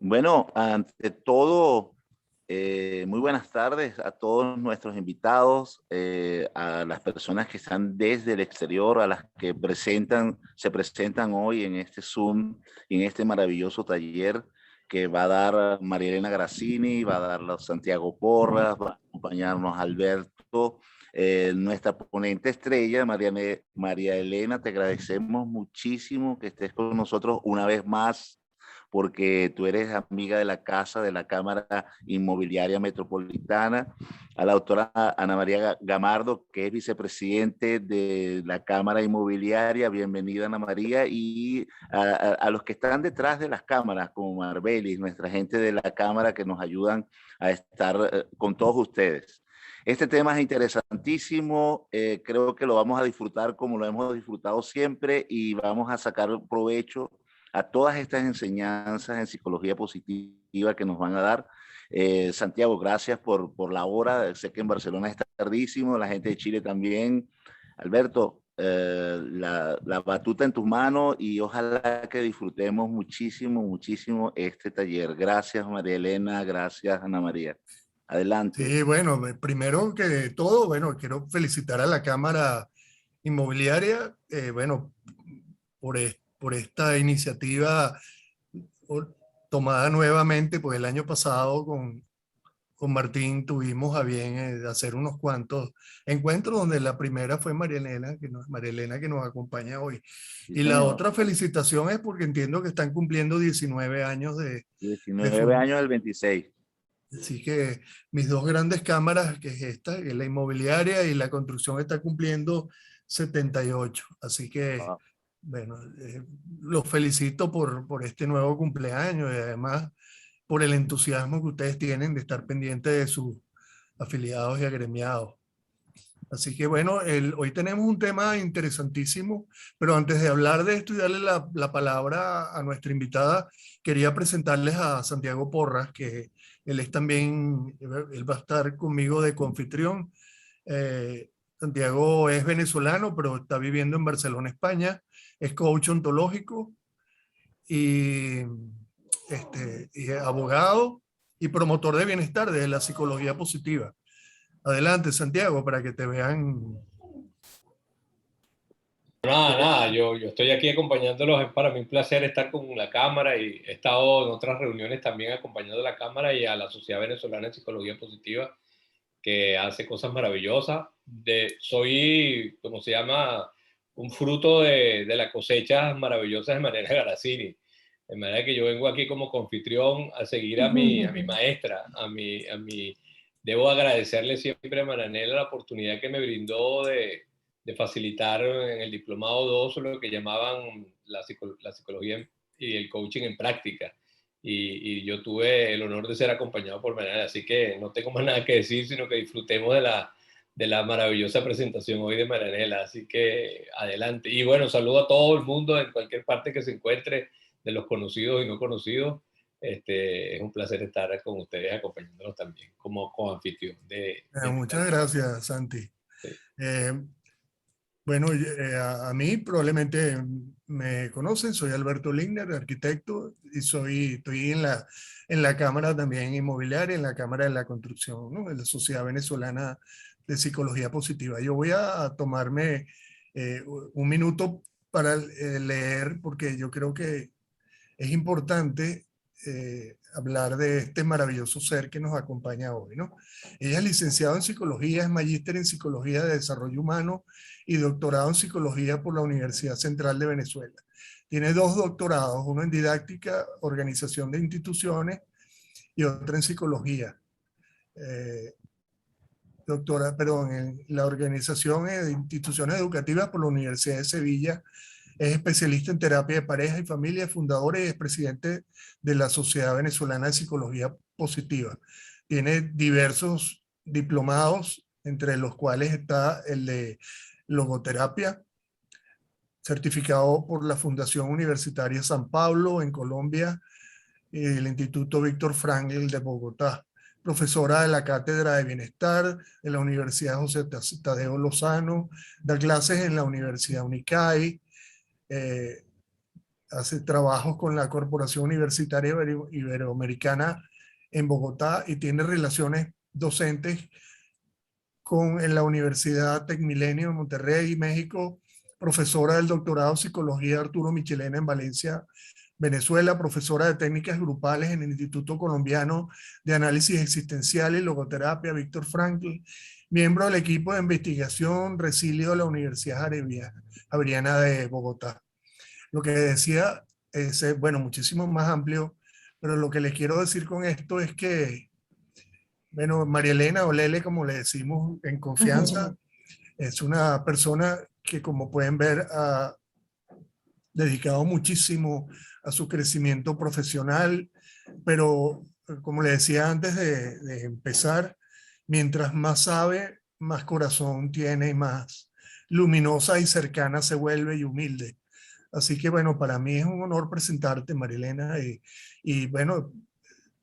Bueno, ante todo, muy buenas tardes a todos nuestros invitados, a las personas que están desde el exterior, a las que se presentan hoy en este Zoom, en este maravilloso taller que va a dar María Elena Grassini, va a dar Santiago Porras, va a acompañarnos Alberto, nuestra ponente estrella, María Elena. Te agradecemos muchísimo que estés con nosotros una vez más, porque tú eres amiga de la casa, de la Cámara Inmobiliaria Metropolitana, a la doctora Ana María Gamardo, que es vicepresidente de la Cámara Inmobiliaria. Bienvenida, Ana María, y a los que están detrás de las cámaras, como Marbelis, nuestra gente de la Cámara, que nos ayudan a estar con todos ustedes. Este tema es interesantísimo, creo que lo vamos a disfrutar como lo hemos disfrutado siempre y vamos a sacar provecho a todas estas enseñanzas en psicología positiva que nos van a dar. Santiago, gracias por la hora. Sé que en Barcelona está tardísimo, la gente de Chile también. Alberto, la batuta en tus manos y ojalá que disfrutemos muchísimo, muchísimo este taller. Gracias, María Elena. Gracias, Ana María. Adelante. Sí, bueno, primero que todo, bueno, quiero felicitar a la Cámara Inmobiliaria, bueno, por esta iniciativa o- tomada nuevamente, pues el año pasado con Martín tuvimos a bien hacer unos cuantos encuentros donde la primera fue María Elena que nos acompaña hoy. Sí, Y la señor. otra felicitación es porque entiendo que están cumpliendo 19 años de 19 años del 26. Así que mis dos grandes cámaras, que es esta, que es la inmobiliaria, y la construcción, está cumpliendo 78. Así que, Wow. bueno, los felicito por este nuevo cumpleaños y además por el entusiasmo que ustedes tienen de estar pendientes de sus afiliados y agremiados. Así que bueno, hoy tenemos un tema interesantísimo, pero antes de hablar de esto y darle la palabra a nuestra invitada, quería presentarles a Santiago Porras, que él es también, él va a estar conmigo de coanfitrión. Santiago es venezolano, pero está viviendo en Barcelona, España. Es coach ontológico y, y abogado y promotor de bienestar de la psicología positiva. Adelante, Santiago, para que te vean. Nada, yo estoy aquí acompañándolos. Es para mí un placer estar con la Cámara y he estado en otras reuniones también acompañando a la Cámara y a la Sociedad Venezolana de Psicología Positiva, que hace cosas maravillosas. Soy, como se llama, un fruto de las cosechas maravillosas de Mariana Grassini. De manera que yo vengo aquí como confitrión a seguir a mi maestra, debo agradecerle siempre a Maranela la oportunidad que me brindó de facilitar en el diplomado 2 lo que llamaban la psicología y el coaching en práctica. Y yo tuve el honor de ser acompañado por Maranela, así que no tengo más nada que decir, sino que disfrutemos de la maravillosa presentación hoy de Maranela, así que adelante. Y bueno, saludo a todo el mundo en cualquier parte que se encuentre, de los conocidos y no conocidos. Es un placer estar con ustedes acompañándolos también como anfitrión de este Muchas taller. gracias, Santi. Sí. Eh, bueno, a mí probablemente me conocen, soy Alberto Ligner, arquitecto, y estoy en la Cámara también Inmobiliaria, en la Cámara de la Construcción, ¿no? De la Sociedad Venezolana de Psicología Positiva. Yo voy a tomarme un minuto para leer, porque yo creo que es importante hablar de este maravilloso ser que nos acompaña hoy, ¿no? Ella es licenciada en psicología, es magíster en psicología de desarrollo humano y doctorado en psicología por la Universidad Central de Venezuela. Tiene dos doctorados, uno en didáctica, organización de instituciones, y otro en psicología. Eh, perdón, en la organización de instituciones educativas por la Universidad de Sevilla. Es especialista en terapia de pareja y familia, fundadora y expresidente de la Sociedad Venezolana de Psicología Positiva. Tiene diversos diplomados, entre los cuales está el de logoterapia, certificado por la Fundación Universitaria San Pablo en Colombia, y el Instituto Víctor Frankl de Bogotá. Profesora de la Cátedra de Bienestar de la Universidad José Tadeo Lozano, da clases en la Universidad Unicay. hace trabajos con la Corporación Universitaria Iberoamericana en Bogotá y tiene relaciones docentes en la Universidad Tecmilenio de Monterrey, México, profesora del doctorado en Psicología Arturo Michelena en Valencia, Venezuela, profesora de técnicas grupales en el Instituto Colombiano de Análisis Existencial y Logoterapia Víctor Frankl, miembro del equipo de investigación Resilio de la Universidad Javeriana de Bogotá. Lo que decía es, bueno, muchísimo más amplio, pero lo que les quiero decir con esto es que, bueno, María Elena, o Lele, como le decimos en confianza, es una persona que, como pueden ver, ha dedicado muchísimo a su crecimiento profesional, pero como le decía antes de empezar, mientras más sabe, más corazón tiene y más luminosa y cercana se vuelve y humilde. Así que bueno, para mí es un honor presentarte, Marilena, y bueno,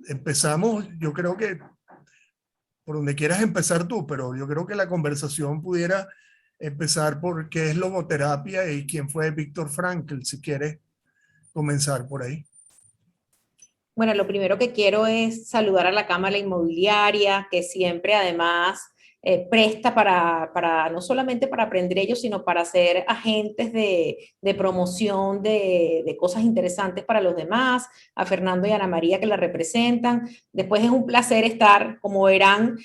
empezamos, yo creo que por donde quieras empezar tú, pero yo creo que la conversación pudiera empezar por qué es logoterapia y quién fue Víctor Frankl, si quieres comenzar por ahí. Bueno, lo primero que quiero es saludar a la Cámara Inmobiliaria, que siempre además presta para no solamente para aprender ellos, sino para ser agentes de promoción de cosas interesantes para los demás, a Fernando y Ana María que la representan. Después es un placer estar, como verán,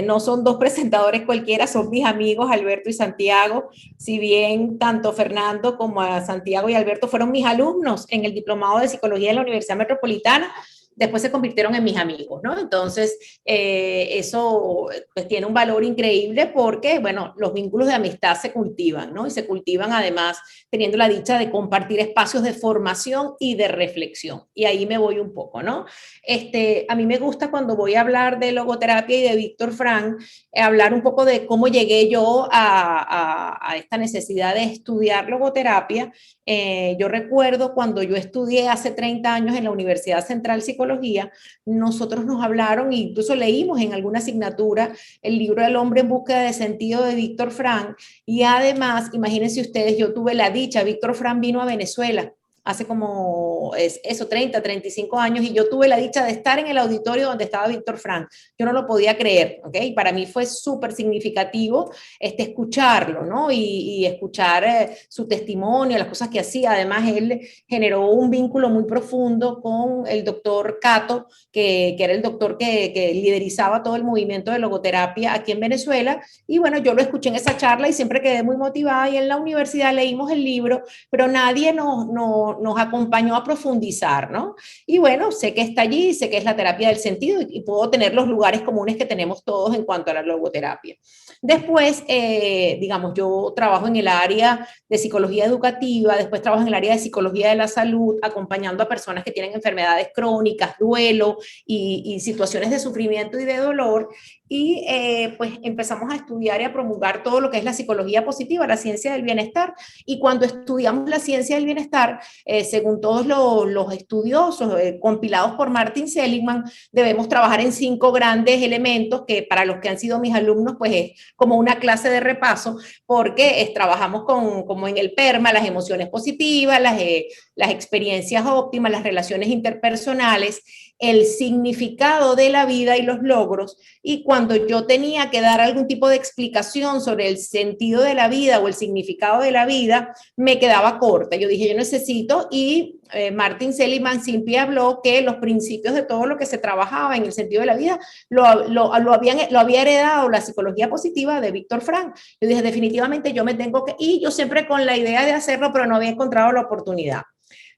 no son dos presentadores cualquiera, son mis amigos Alberto y Santiago, si bien tanto Fernando como a Santiago y Alberto fueron mis alumnos en el Diplomado de Psicología de la Universidad Metropolitana, después se convirtieron en mis amigos, ¿no? Entonces, eso pues, tiene un valor increíble porque, bueno, los vínculos de amistad se cultivan, ¿no? Y se cultivan además teniendo la dicha de compartir espacios de formación y de reflexión. Y ahí me voy un poco, ¿no? A mí me gusta cuando voy a hablar de logoterapia y de Víctor Frank, hablar un poco de cómo llegué yo a esta necesidad de estudiar logoterapia. Yo recuerdo cuando yo estudié hace 30 años en la Universidad Central Psicología, nosotros nos hablaron, e incluso leímos en alguna asignatura el libro El hombre en búsqueda de sentido de Víctor Frank, y además, imagínense ustedes, yo tuve la dicha, Víctor Frank vino a Venezuela hace como 30, 35 años, y yo tuve la dicha de estar en el auditorio donde estaba Víctor Frank. Yo no lo podía creer, ¿ok? Y para mí fue súper significativo escucharlo, ¿no? Y escuchar su testimonio, las cosas que hacía. Además, él generó un vínculo muy profundo con el doctor Cato, que era el doctor que liderizaba todo el movimiento de logoterapia aquí en Venezuela. Y bueno, yo lo escuché en esa charla y siempre quedé muy motivada, y en la universidad leímos el libro, pero nadie nos acompañó a profundizar, ¿no? Y bueno, sé que está allí, sé que es la terapia del sentido y puedo tener los lugares comunes que tenemos todos en cuanto a la logoterapia. Después, digamos, yo trabajo en el área de psicología educativa, después trabajo en el área de psicología de la salud, acompañando a personas que tienen enfermedades crónicas, duelo y situaciones de sufrimiento y de dolor. Y pues empezamos a estudiar y a promulgar todo lo que es la psicología positiva, la ciencia del bienestar. Y cuando estudiamos la ciencia del bienestar, según todos los estudiosos compilados por Martin Seligman, debemos trabajar en 5 grandes elementos que para los que han sido mis alumnos, pues es como una clase de repaso, porque trabajamos como en el PERMA, las emociones positivas, las experiencias óptimas, las relaciones interpersonales, el significado de la vida y los logros. Y cuando yo tenía que dar algún tipo de explicación sobre el sentido de la vida o el significado de la vida, me quedaba corta. Yo dije, yo necesito, y Martin Seligman siempre habló que los principios de todo lo que se trabajaba en el sentido de la vida lo había heredado la psicología positiva de Víctor Frank. Yo dije, definitivamente yo me tengo que, y yo siempre con la idea de hacerlo, pero no había encontrado la oportunidad.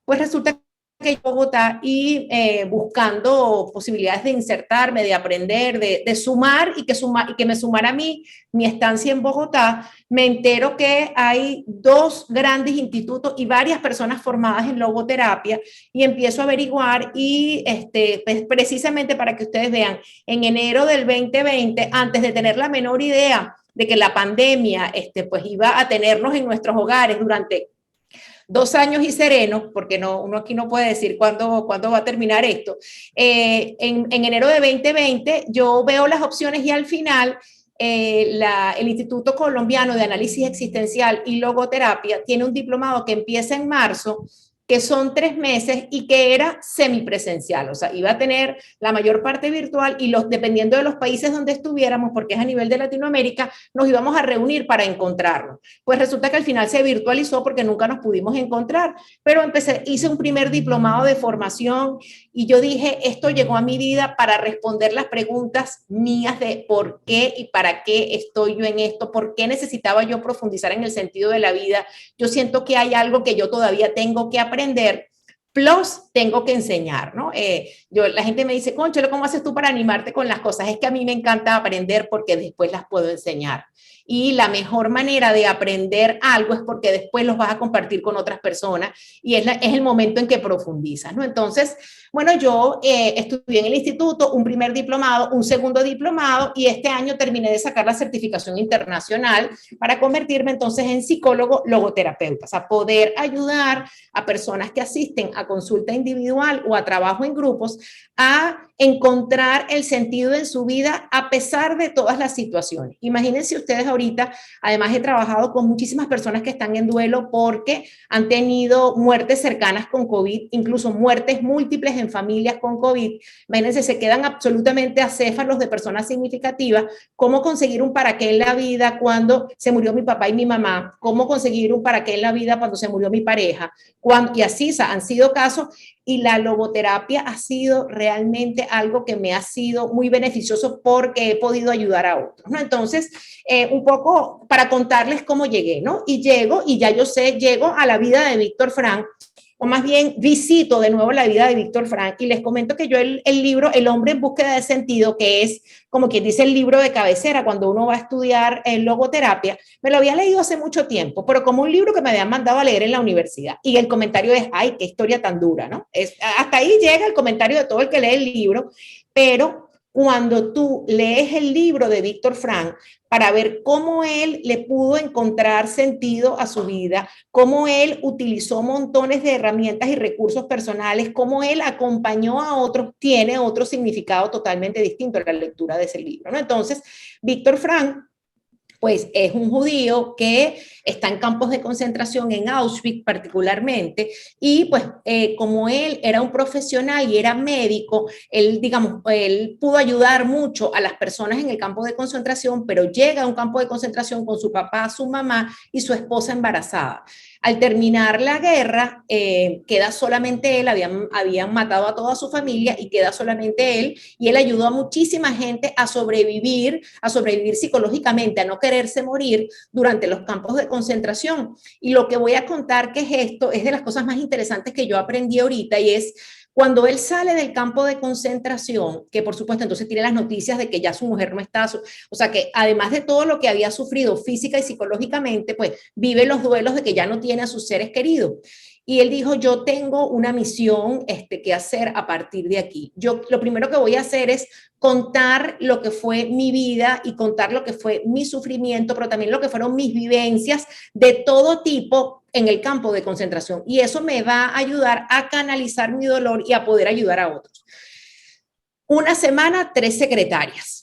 Pues resulta que Bogotá y buscando posibilidades de insertarme, de aprender, de sumar y que me sumara a mí mi estancia en Bogotá, me entero que hay 2 grandes institutos y varias personas formadas en logoterapia, y empiezo a averiguar y pues precisamente para que ustedes vean, en enero del 2020, antes de tener la menor idea de que la pandemia pues iba a tenernos en nuestros hogares durante 2 años y serenos, porque uno aquí no puede decir cuándo va a terminar esto. En enero de 2020 yo veo las opciones y al final el Instituto Colombiano de Análisis Existencial y Logoterapia tiene un diplomado que empieza en marzo que son 3 meses y que era semipresencial, o sea, iba a tener la mayor parte virtual y dependiendo de los países donde estuviéramos, porque es a nivel de Latinoamérica, nos íbamos a reunir para encontrarnos. Pues resulta que al final se virtualizó porque nunca nos pudimos encontrar, pero hice un primer diplomado de formación y yo dije, esto llegó a mi vida para responder las preguntas mías de por qué y para qué estoy yo en esto, por qué necesitaba yo profundizar en el sentido de la vida. Yo siento que hay algo que yo todavía tengo que aprender, plus tengo que enseñar, ¿no? La gente me dice, Conchelo, ¿cómo haces tú para animarte con las cosas? Es que a mí me encanta aprender porque después las puedo enseñar. Y la mejor manera de aprender algo es porque después los vas a compartir con otras personas y es el momento en que profundizas, ¿no? Entonces, bueno, yo estudié en el instituto un primer diplomado, un segundo diplomado y este año terminé de sacar la certificación internacional para convertirme entonces en psicólogo logoterapeuta, o sea, poder ayudar a personas que asisten a consulta individual o a trabajo en grupos a encontrar el sentido en su vida a pesar de todas las situaciones. Imagínense ustedes ahorita, además he trabajado con muchísimas personas que están en duelo porque han tenido muertes cercanas con COVID, incluso muertes múltiples en familias con COVID. Imagínense, se quedan absolutamente acéfalos de personas significativas. ¿Cómo conseguir un para qué en la vida cuando se murió mi papá y mi mamá? ¿Cómo conseguir un para qué en la vida cuando se murió mi pareja? Y así han sido casos y la logoterapia ha sido realmente algo que me ha sido muy beneficioso porque he podido ayudar a otros, ¿no? Entonces, un poco para contarles cómo llegué, ¿no? Y llego a la vida de Víctor Frank, o más bien visito de nuevo la vida de Víctor Frank y les comento que yo el libro El hombre en búsqueda de sentido, que es como quien dice el libro de cabecera cuando uno va a estudiar logoterapia, me lo había leído hace mucho tiempo, pero como un libro que me habían mandado a leer en la universidad. Y el comentario es, ay, qué historia tan dura, ¿no? Hasta ahí llega el comentario de todo el que lee el libro, pero cuando tú lees el libro de Víctor Frank para ver cómo él le pudo encontrar sentido a su vida, cómo él utilizó montones de herramientas y recursos personales, cómo él acompañó a otros, tiene otro significado totalmente distinto a la lectura de ese libro, ¿no? Entonces, Víctor Frank pues es un judío que está en campos de concentración, en Auschwitz particularmente, y pues como él era un profesional y era médico, él, digamos, él pudo ayudar mucho a las personas en el campo de concentración, pero llega a un campo de concentración con su papá, su mamá y su esposa embarazada. Al terminar la guerra, queda solamente él, habían matado a toda su familia y queda solamente él, y él ayudó a muchísima gente a sobrevivir psicológicamente, a no quererse morir durante los campos de concentración. Y lo que voy a contar que es esto, es de las cosas más interesantes que yo aprendí ahorita, y es cuando él sale del campo de concentración, que por supuesto entonces tiene las noticias de que ya su mujer no está, o sea que además de todo lo que había sufrido física y psicológicamente, pues vive los duelos de que ya no tiene a sus seres queridos. Y él dijo, yo tengo una misión que hacer a partir de aquí. Yo lo primero que voy a hacer es contar lo que fue mi vida y contar lo que fue mi sufrimiento, pero también lo que fueron mis vivencias de todo tipo en el campo de concentración. Y eso me va a ayudar a canalizar mi dolor y a poder ayudar a otros. Una semana, 3 secretarias.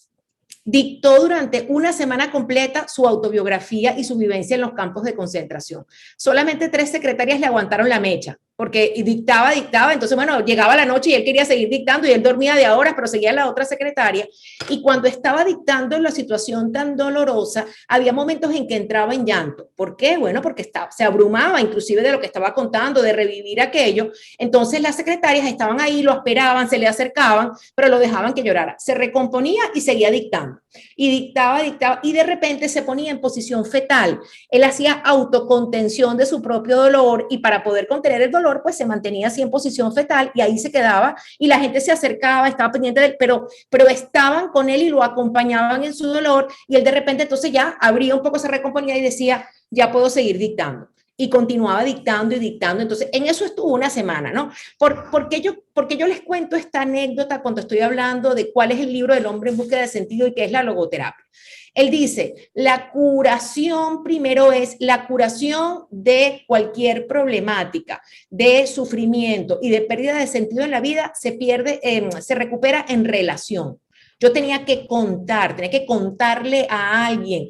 Dictó durante una semana completa su autobiografía y su vivencia en los campos de concentración. Solamente 3 secretarias le aguantaron la mecha, porque dictaba, entonces bueno, llegaba la noche y él quería seguir dictando y él dormía de a horas, pero seguía la otra secretaria, y cuando estaba dictando en la situación tan dolorosa, había momentos en que entraba en llanto. ¿Por qué? Bueno, porque se abrumaba inclusive de lo que estaba contando, de revivir aquello. Entonces las secretarias estaban ahí, lo esperaban, se le acercaban, pero lo dejaban que llorara. Se recomponía y seguía dictando. Y dictaba, y de repente se ponía en posición fetal. Él hacía autocontención de su propio dolor y para poder contener el dolor, pues se mantenía así en posición fetal y ahí se quedaba y la gente se acercaba, estaba pendiente de él, pero estaban con él y lo acompañaban en su dolor y él de repente entonces ya abría un poco, se recomponía y decía, ya puedo seguir dictando. Y continuaba dictando y dictando. Entonces, en eso estuvo una semana, ¿no? ¿Por qué yo les cuento esta anécdota cuando estoy hablando de cuál es el libro del hombre en búsqueda de sentido y qué es la logoterapia? Él dice, la curación primero es la curación de cualquier problemática, de sufrimiento y de pérdida de sentido en la vida, se recupera en relación. Yo tenía que contarle a alguien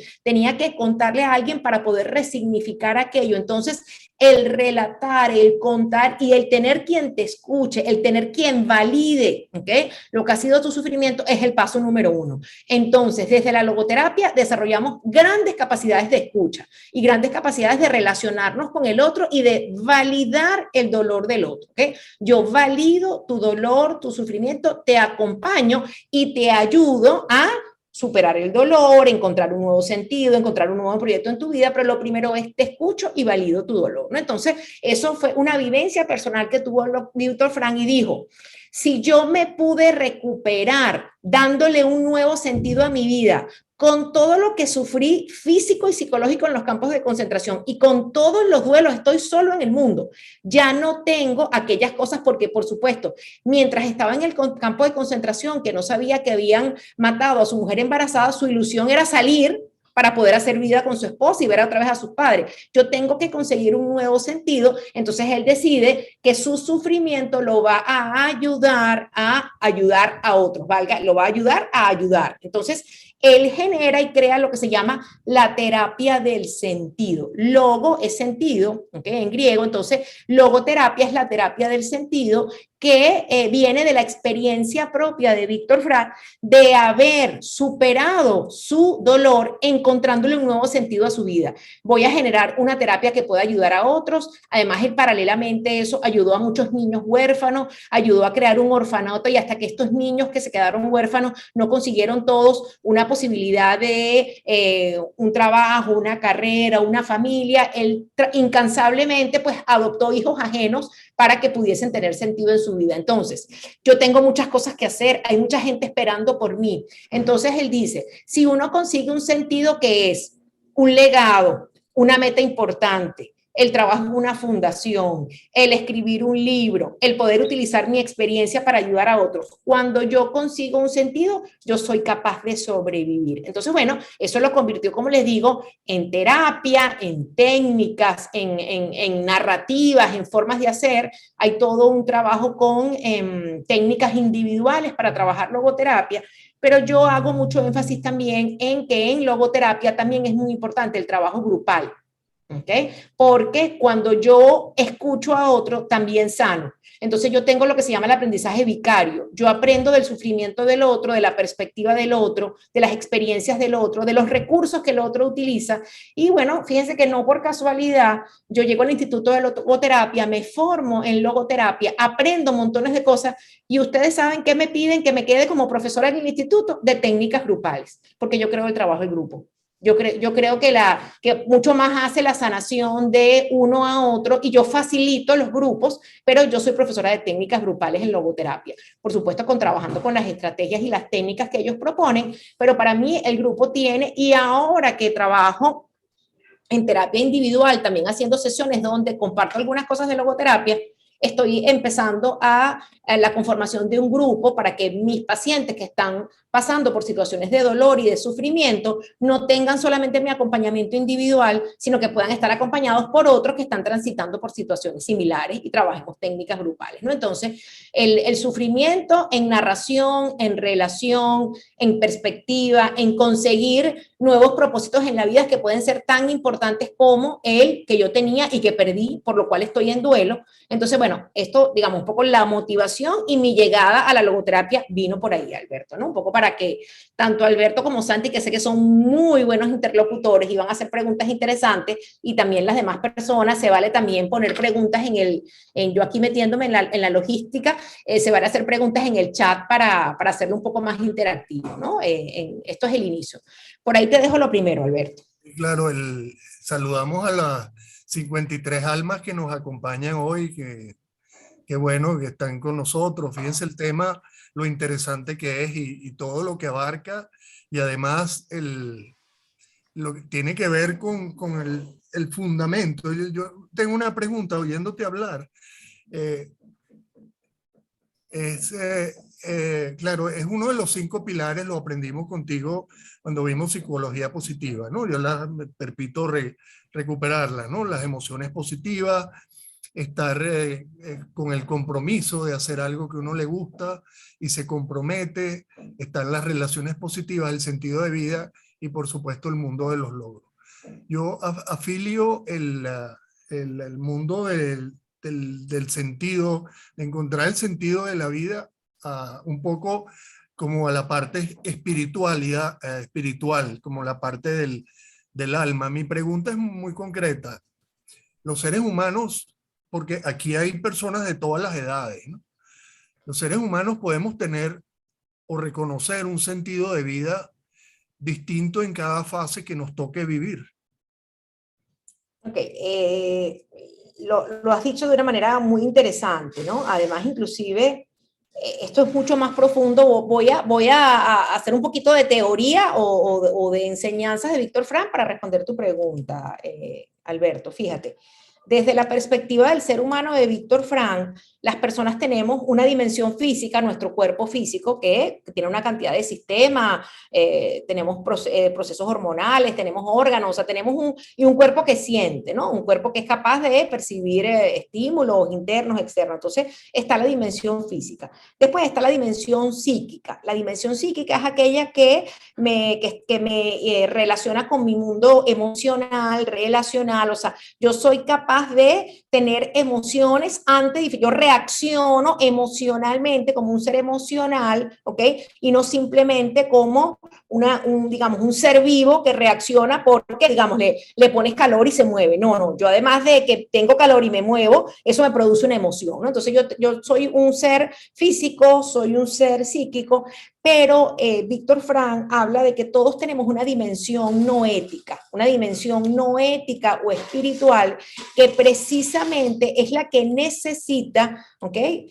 para poder resignificar aquello. Entonces, el relatar, el contar y el tener quien te escuche, el tener quien valide, ¿okay?, lo que ha sido tu sufrimiento es el paso número 1. Entonces, desde la logoterapia desarrollamos grandes capacidades de escucha y grandes capacidades de relacionarnos con el otro y de validar el dolor del otro, ¿okay? Yo valido tu dolor, tu sufrimiento, te acompaño y te ayudo a superar el dolor, encontrar un nuevo sentido, encontrar un nuevo proyecto en tu vida, pero lo primero es te escucho y valido tu dolor, ¿no? Entonces, eso fue una vivencia personal que tuvo Víctor Frank y dijo, si yo me pude recuperar dándole un nuevo sentido a mi vida, con todo lo que sufrí físico y psicológico en los campos de concentración y con todos los duelos, estoy solo en el mundo. Ya no tengo aquellas cosas porque, por supuesto, mientras estaba en el campo de concentración, que no sabía que habían matado a su mujer embarazada, su ilusión era salir para poder hacer vida con su esposa y ver otra vez a sus padres. Yo tengo que conseguir un nuevo sentido, entonces él decide que su sufrimiento lo va a ayudar a otros, valga, lo va a ayudar a ayudar. Entonces, él genera y crea lo que se llama la terapia del sentido. Logo es sentido, ¿okay?, en griego, entonces logoterapia es la terapia del sentido que viene de la experiencia propia de Víctor Frank de haber superado su dolor encontrándole un nuevo sentido a su vida. Voy a generar una terapia que pueda ayudar a otros, además él paralelamente eso ayudó a muchos niños huérfanos, ayudó a crear un orfanato y hasta que estos niños que se quedaron huérfanos no consiguieron todos una posibilidad de un trabajo, una carrera, una familia, él incansablemente pues adoptó hijos ajenos para que pudiesen tener sentido en su vida. Entonces, yo tengo muchas cosas que hacer, hay mucha gente esperando por mí. Entonces, él dice, si uno consigue un sentido que es un legado, una meta importante, el trabajo en una fundación, el escribir un libro, el poder utilizar mi experiencia para ayudar a otros. Cuando yo consigo un sentido, yo soy capaz de sobrevivir. Entonces, bueno, eso lo convirtió, como les digo, en terapia, en técnicas, en narrativas, en formas de hacer. Hay todo un trabajo con técnicas individuales para trabajar logoterapia, pero yo hago mucho énfasis también en que en logoterapia también es muy importante el trabajo grupal. ¿Okay? Porque cuando yo escucho a otro, también sano. Entonces yo tengo lo que se llama el aprendizaje vicario. Yo aprendo del sufrimiento del otro, de la perspectiva del otro, de las experiencias del otro, de los recursos que el otro utiliza. Y bueno, fíjense que no por casualidad, yo llego al Instituto de Logoterapia, me formo en logoterapia, aprendo montones de cosas y ustedes saben que me piden que me quede como profesora en el instituto de técnicas grupales, porque yo creo el trabajo en grupo. Yo creo que mucho más hace la sanación de uno a otro y yo facilito los grupos, pero yo soy profesora de técnicas grupales en logoterapia. Por supuesto, trabajando con las estrategias y las técnicas que ellos proponen, pero para mí el grupo tiene, y ahora que trabajo en terapia individual, también haciendo sesiones donde comparto algunas cosas de logoterapia, estoy empezando a la conformación de un grupo para que mis pacientes que están pasando por situaciones de dolor y de sufrimiento no tengan solamente mi acompañamiento individual, sino que puedan estar acompañados por otros que están transitando por situaciones similares y trabajemos técnicas grupales, ¿no? Entonces, el sufrimiento en narración, en relación, en perspectiva, en conseguir nuevos propósitos en la vida que pueden ser tan importantes como el que yo tenía y que perdí, por lo cual estoy en duelo. Entonces, bueno, esto, digamos, un poco la motivación y mi llegada a la logoterapia vino por ahí, Alberto, ¿no? Un poco para que tanto Alberto como Santi, que sé que son muy buenos interlocutores y van a hacer preguntas interesantes, y también las demás personas, se vale también poner preguntas yo aquí metiéndome en la logística, se vale hacer preguntas en el chat para hacerlo un poco más interactivo, ¿no? Esto es el inicio. Por ahí te dejo lo primero, Alberto. Claro, saludamos a las 53 almas que nos acompañan hoy, que bueno, que están con nosotros. Fíjense el tema, lo interesante que es y todo lo que abarca, y además lo que tiene que ver con el fundamento. Yo tengo una pregunta oyéndote hablar. Claro, es uno de los 5 pilares, lo aprendimos contigo cuando vimos psicología positiva, ¿no? Yo me permito recuperarla, ¿no? Las emociones positivas, estar con el compromiso de hacer algo que a uno le gusta y se compromete, están las relaciones positivas, el sentido de vida y por supuesto el mundo de los logros. Yo afilio el mundo del sentido, de encontrar el sentido de la vida un poco como a la parte espiritual, como la parte del alma. Mi pregunta es muy concreta. Los seres humanos, porque aquí hay personas de todas las edades, ¿no? Los seres humanos podemos tener o reconocer un sentido de vida distinto en cada fase que nos toque vivir. Ok, lo has dicho de una manera muy interesante, ¿no? Además, inclusive, esto es mucho más profundo. Voy a hacer un poquito de teoría o de enseñanzas de Víctor Frank para responder tu pregunta, Alberto. Fíjate, desde la perspectiva del ser humano de Víctor Frank, las personas tenemos una dimensión física, nuestro cuerpo físico, que tiene una cantidad de sistemas, tenemos procesos hormonales, tenemos órganos, o sea, tenemos un cuerpo que siente, ¿no? Un cuerpo que es capaz de percibir estímulos internos, externos. Entonces, está la dimensión física. Después está la dimensión psíquica. La dimensión psíquica es aquella que me relaciona con mi mundo emocional, relacional, o sea, yo soy capaz de tener emociones antes, yo reacciono emocionalmente como un ser emocional, ¿ok? Y no simplemente como digamos, un ser vivo que reacciona porque, digamos, le pones calor y se mueve. No, yo además de que tengo calor y me muevo, eso me produce una emoción, ¿no? Entonces yo soy un ser físico, soy un ser psíquico, pero Víctor Frank habla de que todos tenemos una dimensión no ética o espiritual que precisamente es la que necesita, ¿okay?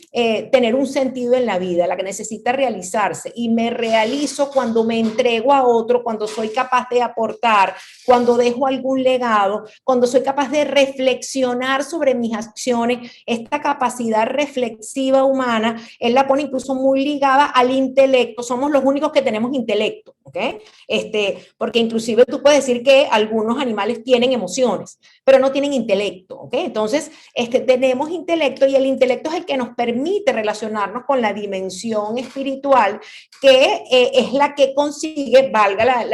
Tener un sentido en la vida, la que necesita realizarse, y me realizo cuando me entrego a otro, cuando soy capaz de aportar, cuando dejo algún legado, cuando soy capaz de reflexionar sobre mis acciones. Esta capacidad reflexiva humana, él la pone incluso muy ligada al intelecto. Somos los únicos que tenemos intelecto, ¿ok? Porque inclusive tú puedes decir que algunos animales tienen emociones, pero no tienen intelecto, ¿ok? Entonces, tenemos intelecto, y el intelecto es el que nos permite relacionarnos con la dimensión espiritual, que es la que consigue, valga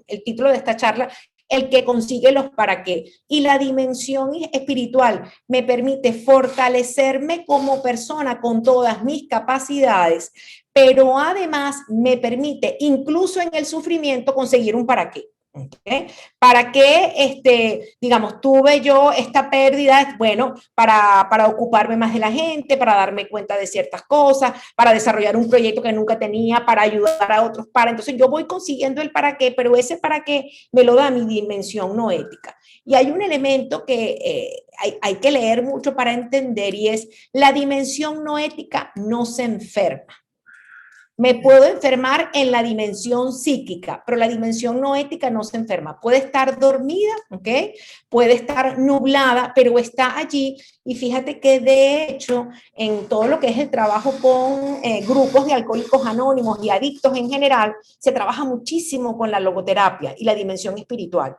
el título de esta charla, el que consigue los para qué. Y la dimensión espiritual me permite fortalecerme como persona con todas mis capacidades, pero además me permite, incluso en el sufrimiento, conseguir un para qué. ¿Okay? ¿Para qué, digamos, tuve yo esta pérdida? Bueno, para ocuparme más de la gente, para darme cuenta de ciertas cosas, para desarrollar un proyecto que nunca tenía, para ayudar a otros, entonces yo voy consiguiendo el para qué, pero ese para qué me lo da mi dimensión no ética. Y hay un elemento que hay que leer mucho para entender, y es la dimensión no ética no se enferma. Me puedo enfermar en la dimensión psíquica, pero la dimensión no ética no se enferma. Puede estar dormida, ¿ok? Puede estar nublada, pero está allí. Y fíjate que de hecho, en todo lo que es el trabajo con grupos de alcohólicos anónimos y adictos en general, se trabaja muchísimo con la logoterapia y la dimensión espiritual.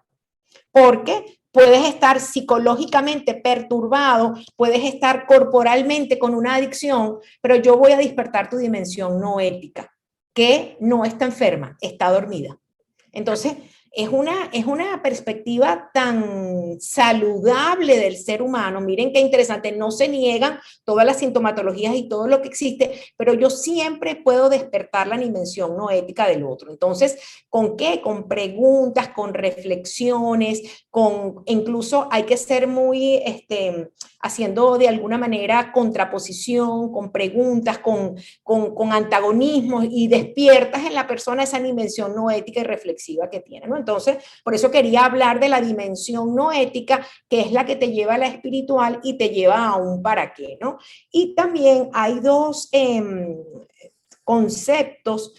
Porque puedes estar psicológicamente perturbado, puedes estar corporalmente con una adicción, pero yo voy a despertar tu dimensión no ética, que no está enferma, está dormida. Entonces, es una perspectiva tan saludable del ser humano. Miren qué interesante, no se niegan todas las sintomatologías y todo lo que existe, pero yo siempre puedo despertar la dimensión no ética del otro. Entonces, ¿con qué? Con preguntas, con reflexiones, incluso hay que ser muy, haciendo de alguna manera contraposición, con preguntas, con antagonismos, y despiertas en la persona esa dimensión no ética y reflexiva que tiene, ¿no? Entonces, por eso quería hablar de la dimensión no ética, que es la que te lleva a la espiritual y te lleva a un para qué, ¿no? Y también hay dos conceptos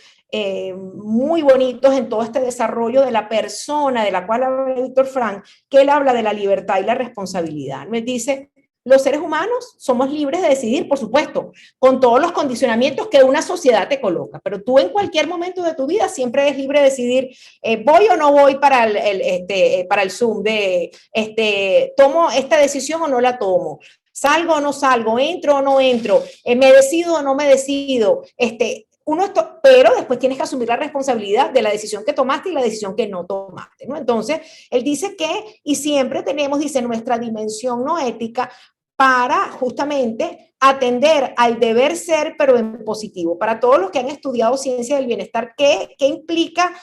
muy bonitos en todo este desarrollo de la persona, de la cual habla Víctor Frank, que él habla de la libertad y la responsabilidad. Él dice: los seres humanos somos libres de decidir, por supuesto, con todos los condicionamientos que una sociedad te coloca, pero tú en cualquier momento de tu vida siempre eres libre de decidir, voy o no voy para el Zoom, tomo esta decisión o no la tomo, salgo o no salgo, entro o no entro, me decido o no me decido, pero después tienes que asumir la responsabilidad de la decisión que tomaste y la decisión que no tomaste, ¿no? Entonces, él dice que, y siempre tenemos, dice, nuestra dimensión no ética para justamente atender al deber ser, pero en positivo. Para todos los que han estudiado ciencia del bienestar, ¿qué implica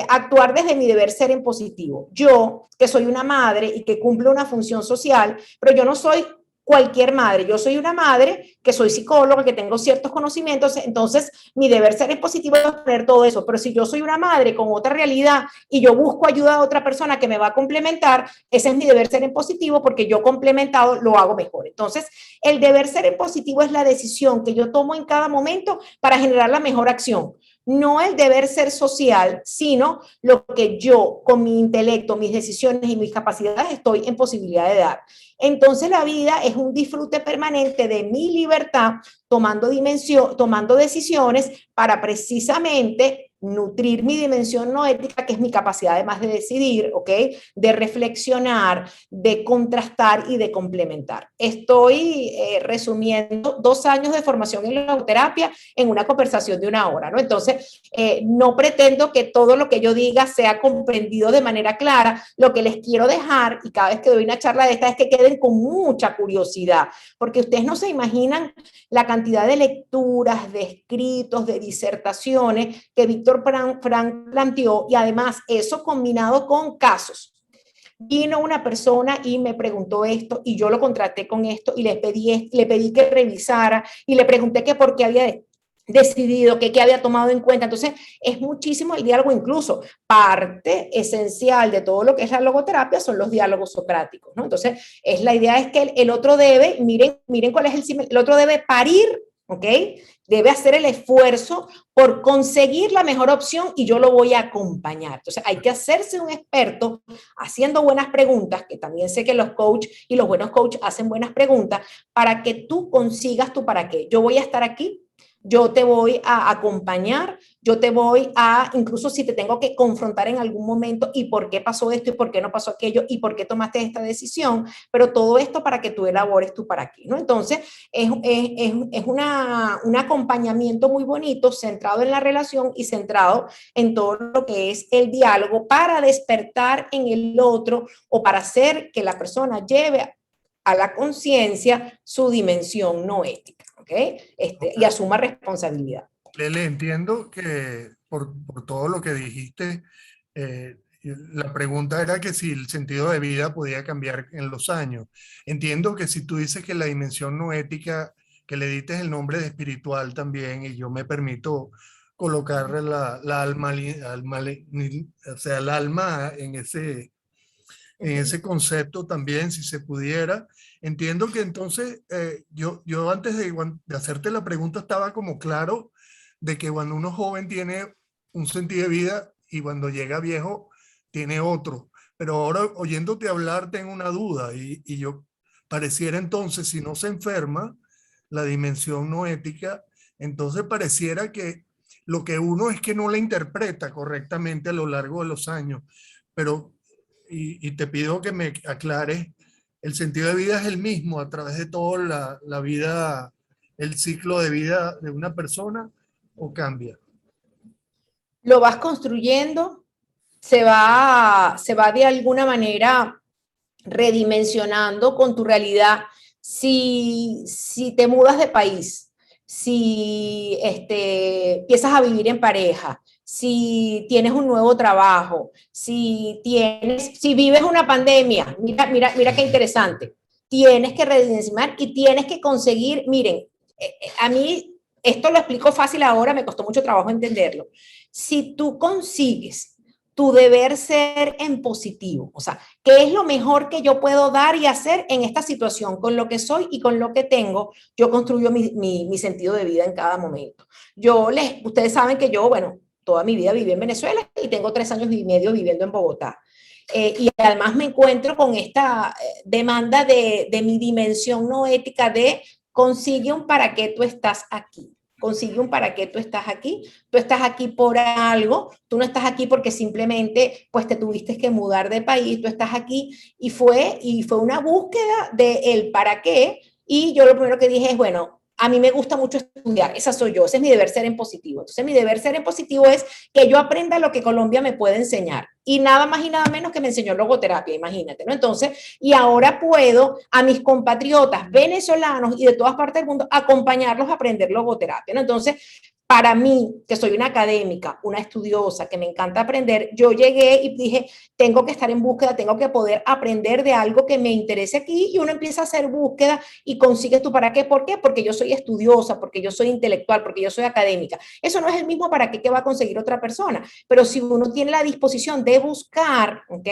actuar desde mi deber ser en positivo? Yo, que soy una madre y que cumple una función social, pero yo no soy cualquier madre, yo soy una madre que soy psicóloga, que tengo ciertos conocimientos, entonces mi deber ser es positivo de tener todo eso, pero si yo soy una madre con otra realidad y yo busco ayuda a otra persona que me va a complementar, ese es mi deber ser en positivo porque yo complementado lo hago mejor. Entonces, el deber ser en positivo es la decisión que yo tomo en cada momento para generar la mejor acción. No el deber ser social, sino lo que yo con mi intelecto, mis decisiones y mis capacidades estoy en posibilidad de dar. Entonces la vida es un disfrute permanente de mi libertad, tomando decisiones para precisamente nutrir mi dimensión no ética, que es mi capacidad además de decidir, ¿ok? De reflexionar, de contrastar y de complementar. Estoy resumiendo 2 años de formación en logoterapia en una conversación de 1 hora, ¿no? Entonces, no pretendo que todo lo que yo diga sea comprendido de manera clara. Lo que les quiero dejar, y cada vez que doy una charla de esta, es que queden con mucha curiosidad, porque ustedes no se imaginan la cantidad de lecturas, de escritos, de disertaciones que Víctor Frank planteó, y además eso combinado con casos. Vino una persona y me preguntó esto y yo lo contraté con esto y le pedí que revisara y le pregunté que por qué había decidido, qué había tomado en cuenta. Entonces, es muchísimo el diálogo. Incluso parte esencial de todo lo que es la logoterapia son los diálogos socráticos, ¿no? Entonces, la idea es que el otro debe, miren cuál es el otro debe parir, ¿ok? Debe hacer el esfuerzo por conseguir la mejor opción y yo lo voy a acompañar. Entonces, hay que hacerse un experto haciendo buenas preguntas, que también sé que los coaches y los buenos coaches hacen buenas preguntas, para que tú consigas tu para qué. Yo voy a estar aquí, yo te voy a acompañar, yo te voy a, incluso si te tengo que confrontar en algún momento y por qué pasó esto y por qué no pasó aquello y por qué tomaste esta decisión, pero todo esto para que tú elabores tu para qué, ¿no? Entonces, es un acompañamiento muy bonito, centrado en la relación y centrado en todo lo que es el diálogo para despertar en el otro o para hacer que la persona lleve a la conciencia su dimensión no ética. ¿Okay? Y asuma responsabilidad. Lele, entiendo que por todo lo que dijiste, la pregunta era que si el sentido de vida podía cambiar en los años. Entiendo que si tú dices que la dimensión no ética, que le diste el nombre de espiritual también, y yo me permito colocar la alma, o sea, el alma en ese concepto también, si se pudiera. Entiendo que entonces, yo antes de hacerte la pregunta estaba como claro de que cuando uno joven tiene un sentido de vida y cuando llega viejo tiene otro. Pero ahora oyéndote hablar tengo una duda y yo pareciera entonces, si no se enferma la dimensión no ética, entonces pareciera que lo que uno es que no la interpreta correctamente a lo largo de los años. Pero y te pido que me aclares, ¿el sentido de vida es el mismo a través de toda la vida, el ciclo de vida de una persona o cambia? Lo vas construyendo, se va de alguna manera redimensionando con tu realidad. Si te mudas de país, si empiezas a vivir en pareja, si tienes un nuevo trabajo, si vives una pandemia, mira qué interesante, tienes que redimensionar y tienes que conseguir, miren, a mí esto lo explico fácil ahora, me costó mucho trabajo entenderlo. Si tú consigues tu deber ser en positivo, o sea, ¿qué es lo mejor que yo puedo dar y hacer en esta situación? Con lo que soy y con lo que tengo, yo construyo mi sentido de vida en cada momento. Ustedes saben que yo, bueno, toda mi vida viví en Venezuela y tengo 3 años y medio viviendo en Bogotá. Y además me encuentro con esta demanda de mi dimensión no ética de consigue un para qué tú estás aquí. Consigue un para qué tú estás aquí por algo, tú no estás aquí porque simplemente pues te tuviste que mudar de país, tú estás aquí y fue una búsqueda del para qué, y yo lo primero que dije es, bueno, a mí me gusta mucho estudiar, esa soy yo, ese es mi deber ser en positivo. Entonces mi deber ser en positivo es que yo aprenda lo que Colombia me puede enseñar. Y nada más y nada menos que me enseñó logoterapia, imagínate, ¿no? Entonces, y ahora puedo a mis compatriotas venezolanos y de todas partes del mundo acompañarlos a aprender logoterapia, ¿no? Entonces, para mí, que soy una académica, una estudiosa, que me encanta aprender, yo llegué y dije, tengo que estar en búsqueda, tengo que poder aprender de algo que me interese aquí, y uno empieza a hacer búsqueda y consigue tu para qué. ¿Por qué? Porque yo soy estudiosa, porque yo soy intelectual, porque yo soy académica. Eso no es el mismo para qué que va a conseguir otra persona, pero si uno tiene la disposición de buscar, ¿ok?,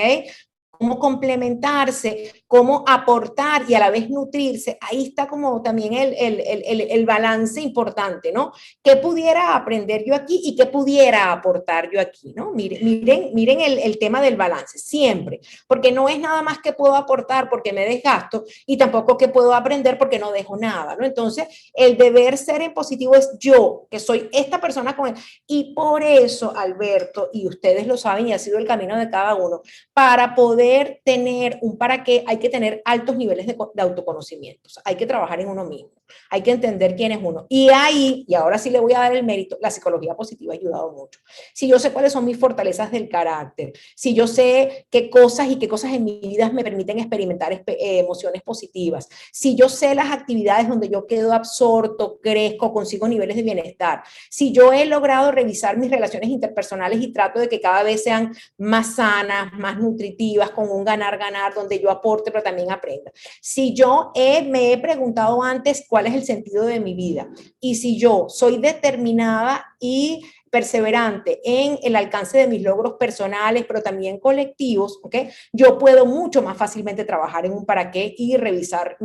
cómo complementarse, cómo aportar y a la vez nutrirse, ahí está como también el balance importante, ¿no? ¿Qué pudiera aprender yo aquí y qué pudiera aportar yo aquí, ¿no? Miren el tema del balance, siempre, porque no es nada más que puedo aportar porque me desgasto y tampoco que puedo aprender porque no dejo nada, ¿no? Entonces, el deber ser en positivo es yo, que soy esta persona con él, y por eso, Alberto, y ustedes lo saben y ha sido el camino de cada uno, para poder tener un para qué hay que tener altos niveles de autoconocimiento, hay que trabajar en uno mismo, hay que entender quién es uno. Y ahí, y ahora sí le voy a dar el mérito, la psicología positiva ha ayudado mucho. Si yo sé cuáles son mis fortalezas del carácter, si yo sé qué cosas en mi vida me permiten experimentar emociones positivas, si yo sé las actividades donde yo quedo absorto, crezco, consigo niveles de bienestar, si yo he logrado revisar mis relaciones interpersonales y trato de que cada vez sean más sanas, más nutritivas, con un ganar-ganar, donde yo aporte, pero también aprenda. Si yo me he preguntado antes cuál es el sentido de mi vida, y si yo soy determinada y perseverante en el alcance de mis logros personales, pero también colectivos, ¿okay?, yo puedo mucho más fácilmente trabajar en un para qué y revisar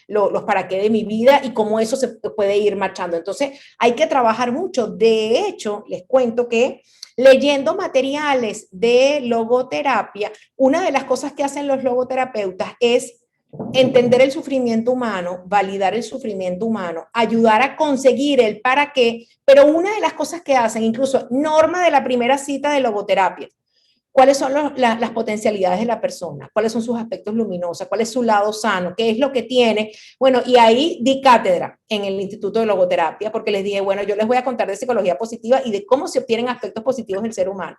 los para qué de mi vida y cómo eso se puede ir marchando. Entonces, hay que trabajar mucho. De hecho, les cuento que leyendo materiales de logoterapia, una de las cosas que hacen los logoterapeutas es entender el sufrimiento humano, validar el sufrimiento humano, ayudar a conseguir el para qué, pero una de las cosas que hacen, incluso norma de la primera cita de logoterapia, cuáles son las potencialidades de la persona, cuáles son sus aspectos luminosos, cuál es su lado sano, qué es lo que tiene. Bueno, y ahí di cátedra en el Instituto de Logoterapia, porque les dije, bueno, yo les voy a contar de psicología positiva y de cómo se obtienen aspectos positivos del ser humano.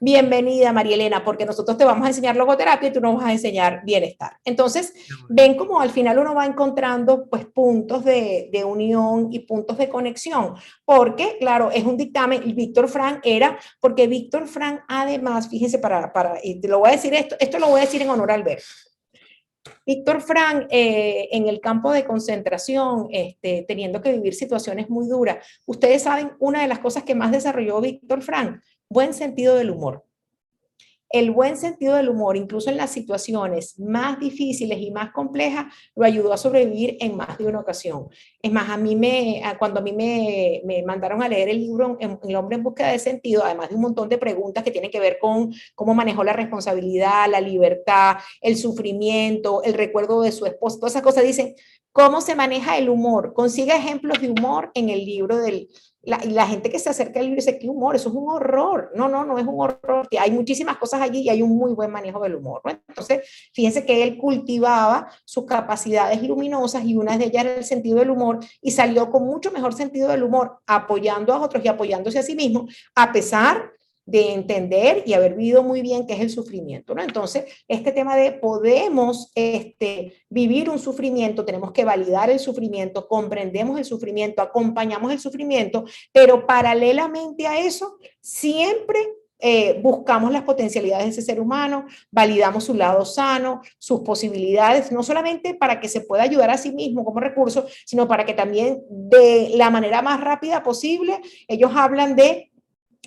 Bienvenida, María Elena, porque nosotros te vamos a enseñar logoterapia y tú nos vas a enseñar bienestar. Entonces, ven cómo al final uno va encontrando pues puntos de unión y puntos de conexión, porque, claro, es un dictamen, y Víctor Frank era, porque Víctor Frank además, fíjense, y te lo voy a decir esto lo voy a decir en honor a Alberto. Víctor Frank, en el campo de concentración, teniendo que vivir situaciones muy duras, ustedes saben, una de las cosas que más desarrolló Víctor Frank, buen sentido del humor. El buen sentido del humor, incluso en las situaciones más difíciles y más complejas, lo ayudó a sobrevivir en más de una ocasión. Es más, cuando a mí me mandaron a leer el libro El hombre en búsqueda de sentido, además de un montón de preguntas que tienen que ver con cómo manejó la responsabilidad, la libertad, el sufrimiento, el recuerdo de su esposa, todas esas cosas, dicen, ¿cómo se maneja el humor? Consigue ejemplos de humor en el libro la gente que se acerca al libro dice, ¿qué humor? Eso es un horror. No es un horror. Hay muchísimas cosas allí y hay un muy buen manejo del humor, ¿no? Entonces, fíjense que él cultivaba sus capacidades luminosas y una de ellas era el sentido del humor y salió con mucho mejor sentido del humor, apoyando a otros y apoyándose a sí mismo, a pesar de entender y haber vivido muy bien qué es el sufrimiento, ¿no? Entonces, este tema de podemos vivir un sufrimiento, tenemos que validar el sufrimiento, comprendemos el sufrimiento, acompañamos el sufrimiento, pero paralelamente a eso, siempre buscamos las potencialidades de ese ser humano, validamos su lado sano, sus posibilidades, no solamente para que se pueda ayudar a sí mismo como recurso, sino para que también de la manera más rápida posible, ellos hablan de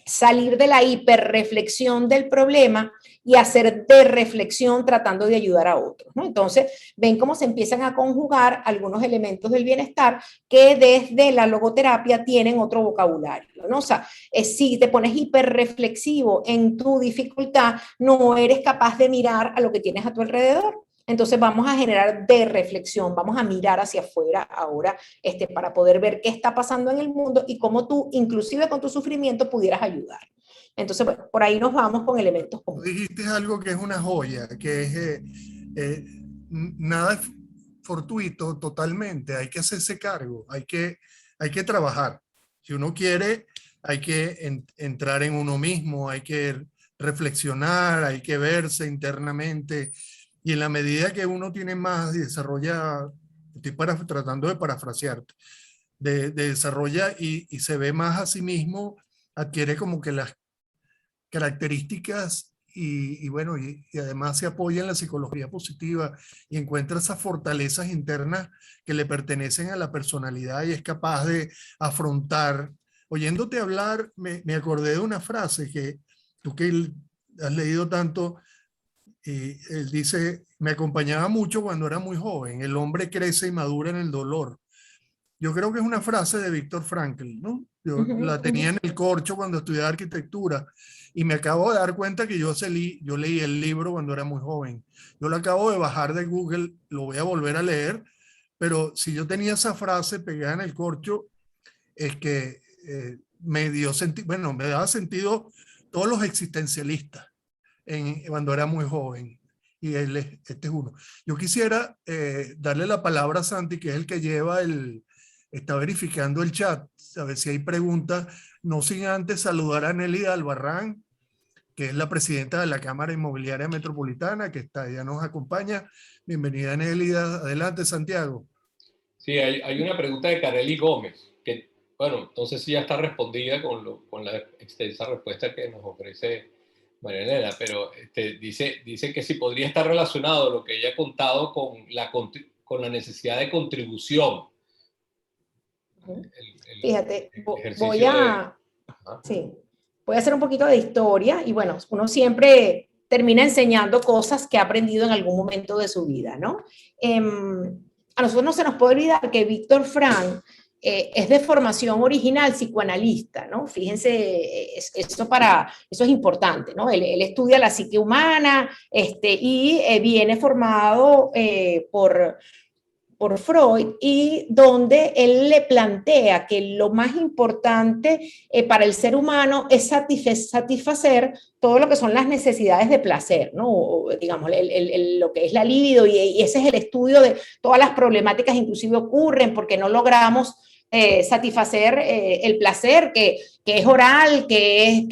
salir de la hiperreflexión del problema y hacer de reflexión tratando de ayudar a otros, ¿no? Entonces, ven cómo se empiezan a conjugar algunos elementos del bienestar que desde la logoterapia tienen otro vocabulario, ¿no? O sea, si te pones hiperreflexivo en tu dificultad, no eres capaz de mirar a lo que tienes a tu alrededor. Entonces vamos a generar de reflexión, vamos a mirar hacia afuera ahora para poder ver qué está pasando en el mundo y cómo tú, inclusive con tu sufrimiento, pudieras ayudar. Entonces, bueno, por ahí nos vamos con elementos comunes. Dijiste algo que es una joya, que es nada fortuito totalmente, hay que hacerse cargo, hay que trabajar. Si uno quiere, hay que entrar en uno mismo, hay que reflexionar, hay que verse internamente, y en la medida que uno tiene más y desarrolla, tratando de parafrasearte, desarrolla y se ve más a sí mismo, adquiere como que las características y bueno, y además se apoya en la psicología positiva y encuentra esas fortalezas internas que le pertenecen a la personalidad y es capaz de afrontar. Oyéndote hablar, me acordé de una frase que tú que has leído tanto, y él dice, me acompañaba mucho cuando era muy joven, el hombre crece y madura en el dolor. Yo creo que es una frase de Víctor Frankl, ¿no? Yo la tenía en el corcho cuando estudiaba arquitectura y me acabo de dar cuenta que yo leí el libro cuando era muy joven. Yo lo acabo de bajar de Google, lo voy a volver a leer, pero si yo tenía esa frase pegada en el corcho, es que me dio sentido, bueno, me daba sentido todos los existencialistas cuando era muy joven. Y este es uno. Yo quisiera darle la palabra a Santi, que es el que lleva está verificando el chat, a ver si hay preguntas, no sin antes saludar a Nélida Albarrán, que es la presidenta de la Cámara Inmobiliaria Metropolitana, que ya nos acompaña. Bienvenida, Nélida. Adelante, Santiago. Sí, hay una pregunta de Kareli Gómez, que, bueno, entonces sí ya está respondida con la extensa respuesta que nos ofrece María Elena, pero dice que si podría estar relacionado lo que ella ha contado con la necesidad de contribución. Fíjate, voy a hacer un poquito de historia y bueno, uno siempre termina enseñando cosas que ha aprendido en algún momento de su vida, ¿no? A nosotros no se nos puede olvidar que Víctor Frank es de formación original psicoanalista, ¿no? Fíjense, eso es importante, ¿no? Él estudia la psique humana y viene formado por Freud, y donde él le plantea que lo más importante para el ser humano es satisfacer todo lo que son las necesidades de placer, ¿no? O, digamos, lo que es la libido, y ese es el estudio de todas las problemáticas, inclusive ocurren porque no logramos satisfacer el placer que es oral, que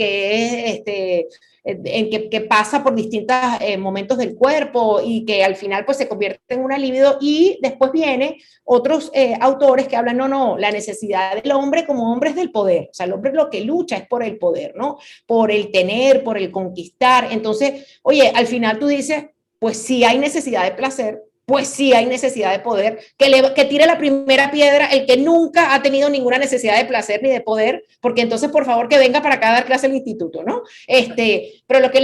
pasa por distintos momentos del cuerpo y que al final pues se convierte en una libido. Y después viene otros autores que hablan, no, la necesidad del hombre como hombre es del poder, o sea, el hombre lo que lucha es por el poder, ¿no? Por el tener, por el conquistar. Entonces, oye, al final tú dices, pues sí hay necesidad de placer, pues sí hay necesidad de poder, que tire la primera piedra el que nunca ha tenido ninguna necesidad de placer ni de poder, porque entonces por favor que venga para acá a dar clase al instituto, ¿no? Pero lo que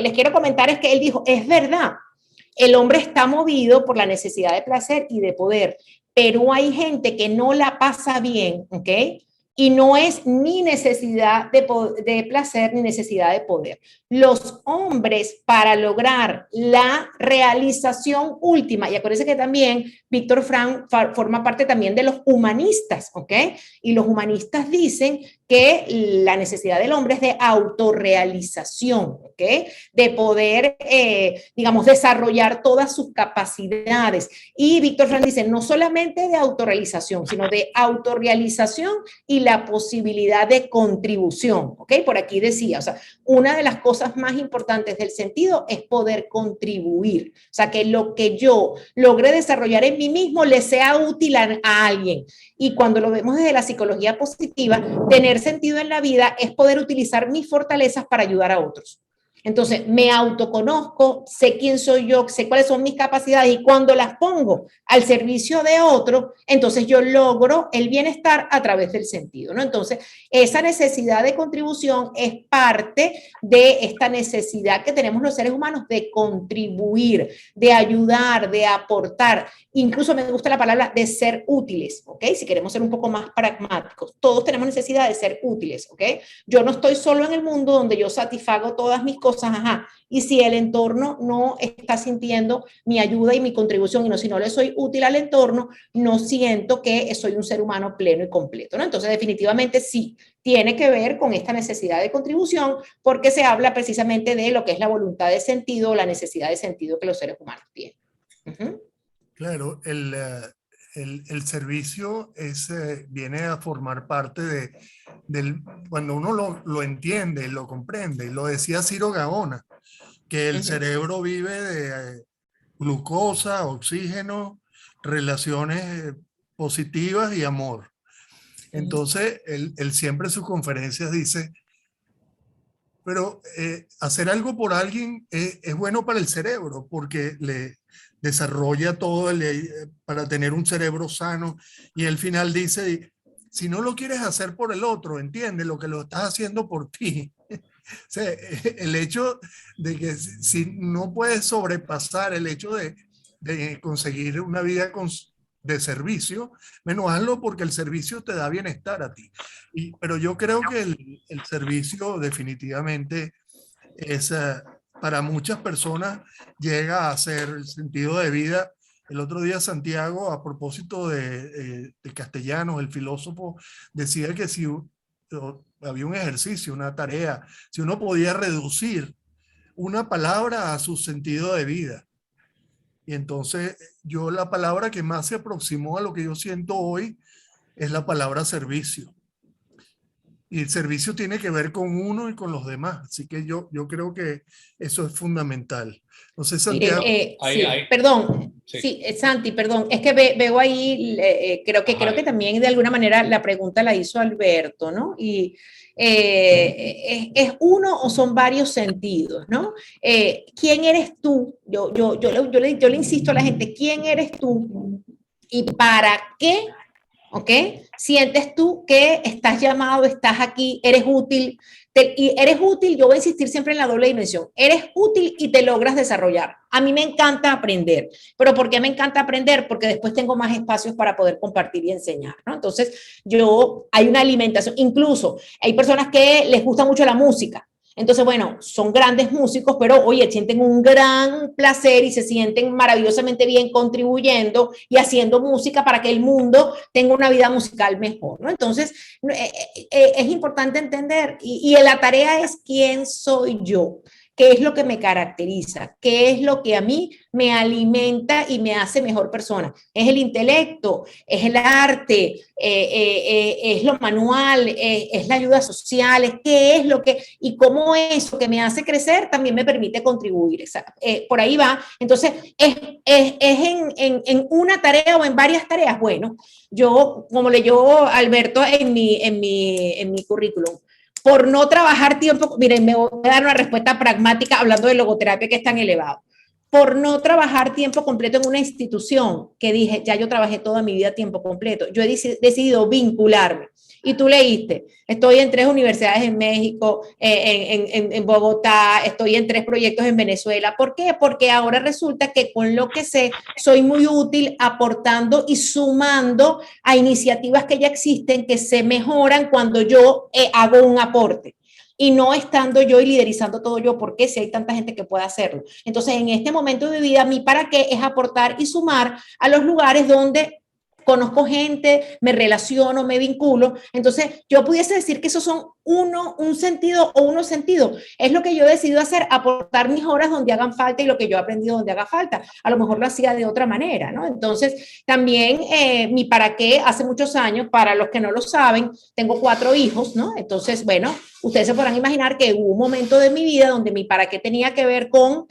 les quiero comentar es que él dijo, es verdad, el hombre está movido por la necesidad de placer y de poder, pero hay gente que no la pasa bien, ¿ok? Y no es ni necesidad de placer ni necesidad de poder. Los hombres, para lograr la realización última, y acuérdense que también Víctor Frank forma parte también de los humanistas, ¿ok? Y los humanistas dicen que la necesidad del hombre es de autorrealización, ¿ok? De poder, digamos, desarrollar todas sus capacidades. Y Víctor Frank dice, no solamente de autorrealización, sino de autorrealización y la posibilidad de contribución, ¿ok? Por aquí decía, o sea, una de las cosas más importantes del sentido es poder contribuir, o sea, que lo que yo logré desarrollar en mí mismo le sea útil a alguien. Y cuando lo vemos desde la psicología positiva, tener sentido en la vida es poder utilizar mis fortalezas para ayudar a otros. Entonces, me autoconozco, sé quién soy yo, sé cuáles son mis capacidades, y cuando las pongo al servicio de otro, entonces yo logro el bienestar a través del sentido, ¿no? Entonces, esa necesidad de contribución es parte de esta necesidad que tenemos los seres humanos de contribuir, de ayudar, de aportar. Incluso me gusta la palabra de ser útiles, ¿ok? Si queremos ser un poco más pragmáticos, todos tenemos necesidad de ser útiles, ¿ok? Yo no estoy solo en el mundo donde yo satisfago todas mis cosas, y si el entorno no está sintiendo mi ayuda y mi contribución, y si no le soy útil al entorno, no siento que soy un ser humano pleno y completo, ¿no? Entonces, definitivamente sí, tiene que ver con esta necesidad de contribución, porque se habla precisamente de lo que es la voluntad de sentido, la necesidad de sentido que los seres humanos tienen. Claro, el servicio viene a formar parte cuando uno lo entiende, lo comprende. Lo decía Ciro Gaona, que el cerebro vive de glucosa, oxígeno, relaciones positivas y amor. Entonces, él siempre en sus conferencias dice, pero hacer algo por alguien es bueno para el cerebro porque le desarrolla todo para tener un cerebro sano. Y al final dice, si no lo quieres hacer por el otro, entiende lo que lo estás haciendo por ti. O sea, el hecho de que si no puedes sobrepasar el hecho de conseguir una vida de servicio, menos hazlo porque el servicio te da bienestar a ti. Pero yo creo que el servicio definitivamente es, para muchas personas llega a ser el sentido de vida. El otro día Santiago, a propósito de Castellanos, el filósofo, decía que si había un ejercicio, una tarea, si uno podía reducir una palabra a su sentido de vida. Y entonces yo la palabra que más se aproximó a lo que yo siento hoy es la palabra servicio. Y el servicio tiene que ver con uno y con los demás. Así que yo creo que eso es fundamental. No sé, Santiago. Perdón, Santi, perdón. Es que veo ahí, creo que también de alguna manera la pregunta la hizo Alberto, ¿no? Y ¿es uno o son varios sentidos, ¿no? ¿Quién eres tú? Yo le insisto a la gente, ¿quién eres tú? ¿Y para qué? ¿Ok? Sientes tú que estás llamado, estás aquí, eres útil, y eres útil, yo voy a insistir siempre en la doble dimensión, eres útil y te logras desarrollar. A mí me encanta aprender, pero ¿por qué me encanta aprender? Porque después tengo más espacios para poder compartir y enseñar, ¿no? Entonces, hay una alimentación, incluso hay personas que les gusta mucho la música. Entonces, bueno, son grandes músicos, pero oye, sienten un gran placer y se sienten maravillosamente bien contribuyendo y haciendo música para que el mundo tenga una vida musical mejor, ¿no? Entonces, es importante entender, y la tarea es quién soy yo. ¿Qué es lo que me caracteriza? ¿Qué es lo que a mí me alimenta y me hace mejor persona? ¿Es el intelecto? ¿Es el arte? ¿Es lo manual? ¿Es la ayuda social? ¿Qué es lo que? Y cómo eso que me hace crecer también me permite contribuir. Por ahí va. Entonces, ¿es en una tarea o en varias tareas? Bueno, yo, como leyó Alberto en mi currículum, por no trabajar tiempo, miren, me voy a dar una respuesta pragmática hablando de logoterapia que es tan elevado. Por no trabajar tiempo completo en una institución, que dije, ya yo trabajé toda mi vida tiempo completo, yo he decidido vincularme. Y tú leíste, estoy en 3 universidades en México, en Bogotá, estoy en 3 proyectos en Venezuela. ¿Por qué? Porque ahora resulta que con lo que sé, soy muy útil aportando y sumando a iniciativas que ya existen, que se mejoran cuando yo hago un aporte. Y no estando yo y liderizando todo yo, porque si hay tanta gente que puede hacerlo. Entonces, en este momento de vida, mi para qué es aportar y sumar a los lugares donde conozco gente, me relaciono, me vinculo. Entonces, yo pudiese decir que esos son un sentido o unos sentidos. Es lo que yo he decidido hacer, aportar mis horas donde hagan falta y lo que yo he aprendido donde haga falta. A lo mejor lo hacía de otra manera, ¿no? Entonces, también mi para qué, hace muchos años, para los que no lo saben, tengo 4 hijos, ¿no? Entonces, bueno, ustedes se podrán imaginar que hubo un momento de mi vida donde mi para qué tenía que ver con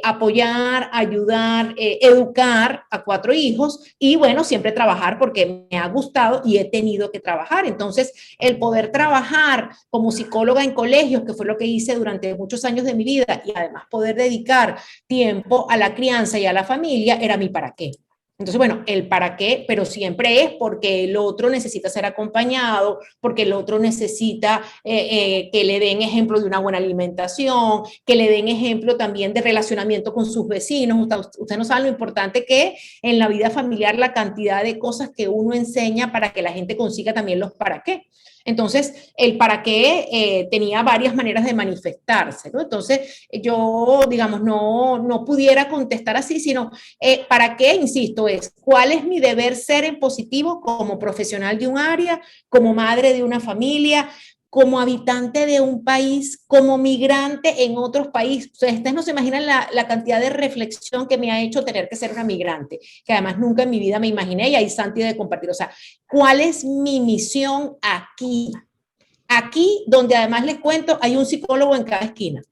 apoyar, ayudar, educar a 4 hijos y, bueno, siempre trabajar porque me ha gustado y he tenido que trabajar. Entonces, el poder trabajar como psicóloga en colegios, que fue lo que hice durante muchos años de mi vida, y además poder dedicar tiempo a la crianza y a la familia, era mi para qué. Entonces, bueno, el para qué, pero siempre es porque el otro necesita ser acompañado, porque el otro necesita que le den ejemplo de una buena alimentación, que le den ejemplo también de relacionamiento con sus vecinos. Usted no sabe lo importante que es en la vida familiar la cantidad de cosas que uno enseña para que la gente consiga también los para qué. Entonces, el para qué tenía varias maneras de manifestarse, ¿no? Entonces, yo, digamos, no pudiera contestar así, sino para qué, insisto, es cuál es mi deber ser en positivo como profesional de un área, como madre de una familia, como habitante de un país, como migrante en otros países. O sea, ustedes no se imaginan la cantidad de reflexión que me ha hecho tener que ser una migrante, que además nunca en mi vida me imaginé, y ahí Santi de compartir. O sea, ¿cuál es mi misión aquí? Aquí, donde además les cuento, hay un psicólogo en cada esquina.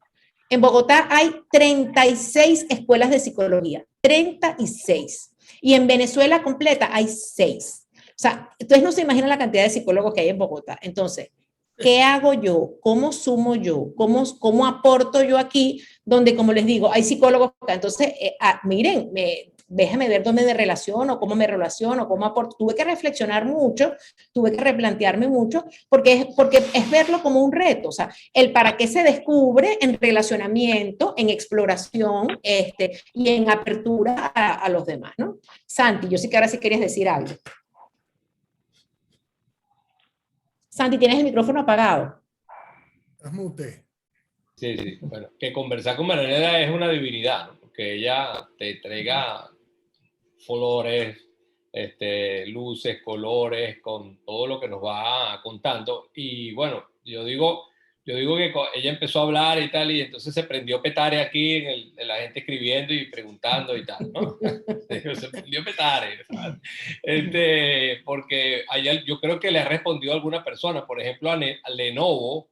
En Bogotá hay 36 escuelas de psicología, 36. Y en Venezuela completa hay 6. O sea, ustedes no se imaginan la cantidad de psicólogos que hay en Bogotá. Entonces, ¿qué hago yo? ¿Cómo sumo yo? ¿Cómo aporto yo aquí? Donde, como les digo, hay psicólogos. Entonces, miren, déjame ver dónde me relaciono, cómo me relaciono, cómo aporto. Tuve que reflexionar mucho, tuve que replantearme mucho, porque es verlo como un reto. O sea, el para qué se descubre en relacionamiento, en exploración y en apertura a los demás, ¿no? Santi, yo sí que ahora sí querías decir algo. Santi, tienes el micrófono apagado. Estás mute. Sí, sí. Bueno, que conversar con Marianela es una divinidad, ¿no? Porque ella te entrega flores, luces, colores, con todo lo que nos va contando. Y bueno, yo digo que ella empezó a hablar y tal, y entonces se prendió petare aquí en la gente escribiendo y preguntando y tal, ¿no? Se prendió petare, ¿sabes? Porque yo creo que le ha respondido a alguna persona, por ejemplo, a Lenovo,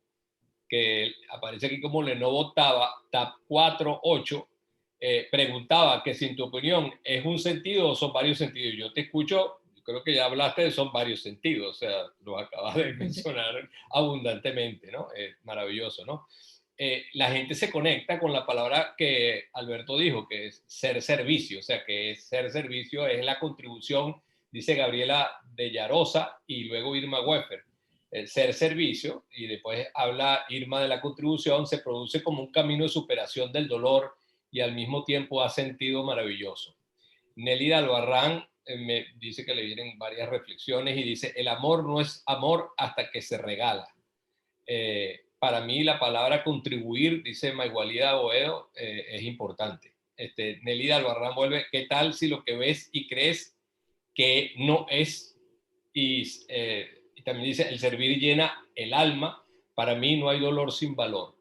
que aparece aquí como Lenovo Tab 48, preguntaba que si en tu opinión es un sentido o son varios sentidos. Yo te escucho, yo creo que ya hablaste de son varios sentidos, o sea, lo acabas de mencionar abundantemente, ¿no? Maravilloso, ¿no? La gente se conecta con la palabra que Alberto dijo, que es ser servicio, o sea, que ser servicio es la contribución, dice Gabriela de Yarosa y luego Irma Weffer. El ser servicio, y después habla Irma de la contribución, se produce como un camino de superación del dolor y al mismo tiempo ha sentido maravilloso. Nelly Albarrán me dice que le vienen varias reflexiones y dice, el amor no es amor hasta que se regala. Para mí la palabra contribuir, dice Maigualida Boedo, es importante. Nelly Albarrán vuelve, ¿qué tal si lo que ves y crees que no es? Y también dice, el servir llena el alma, para mí no hay dolor sin valor.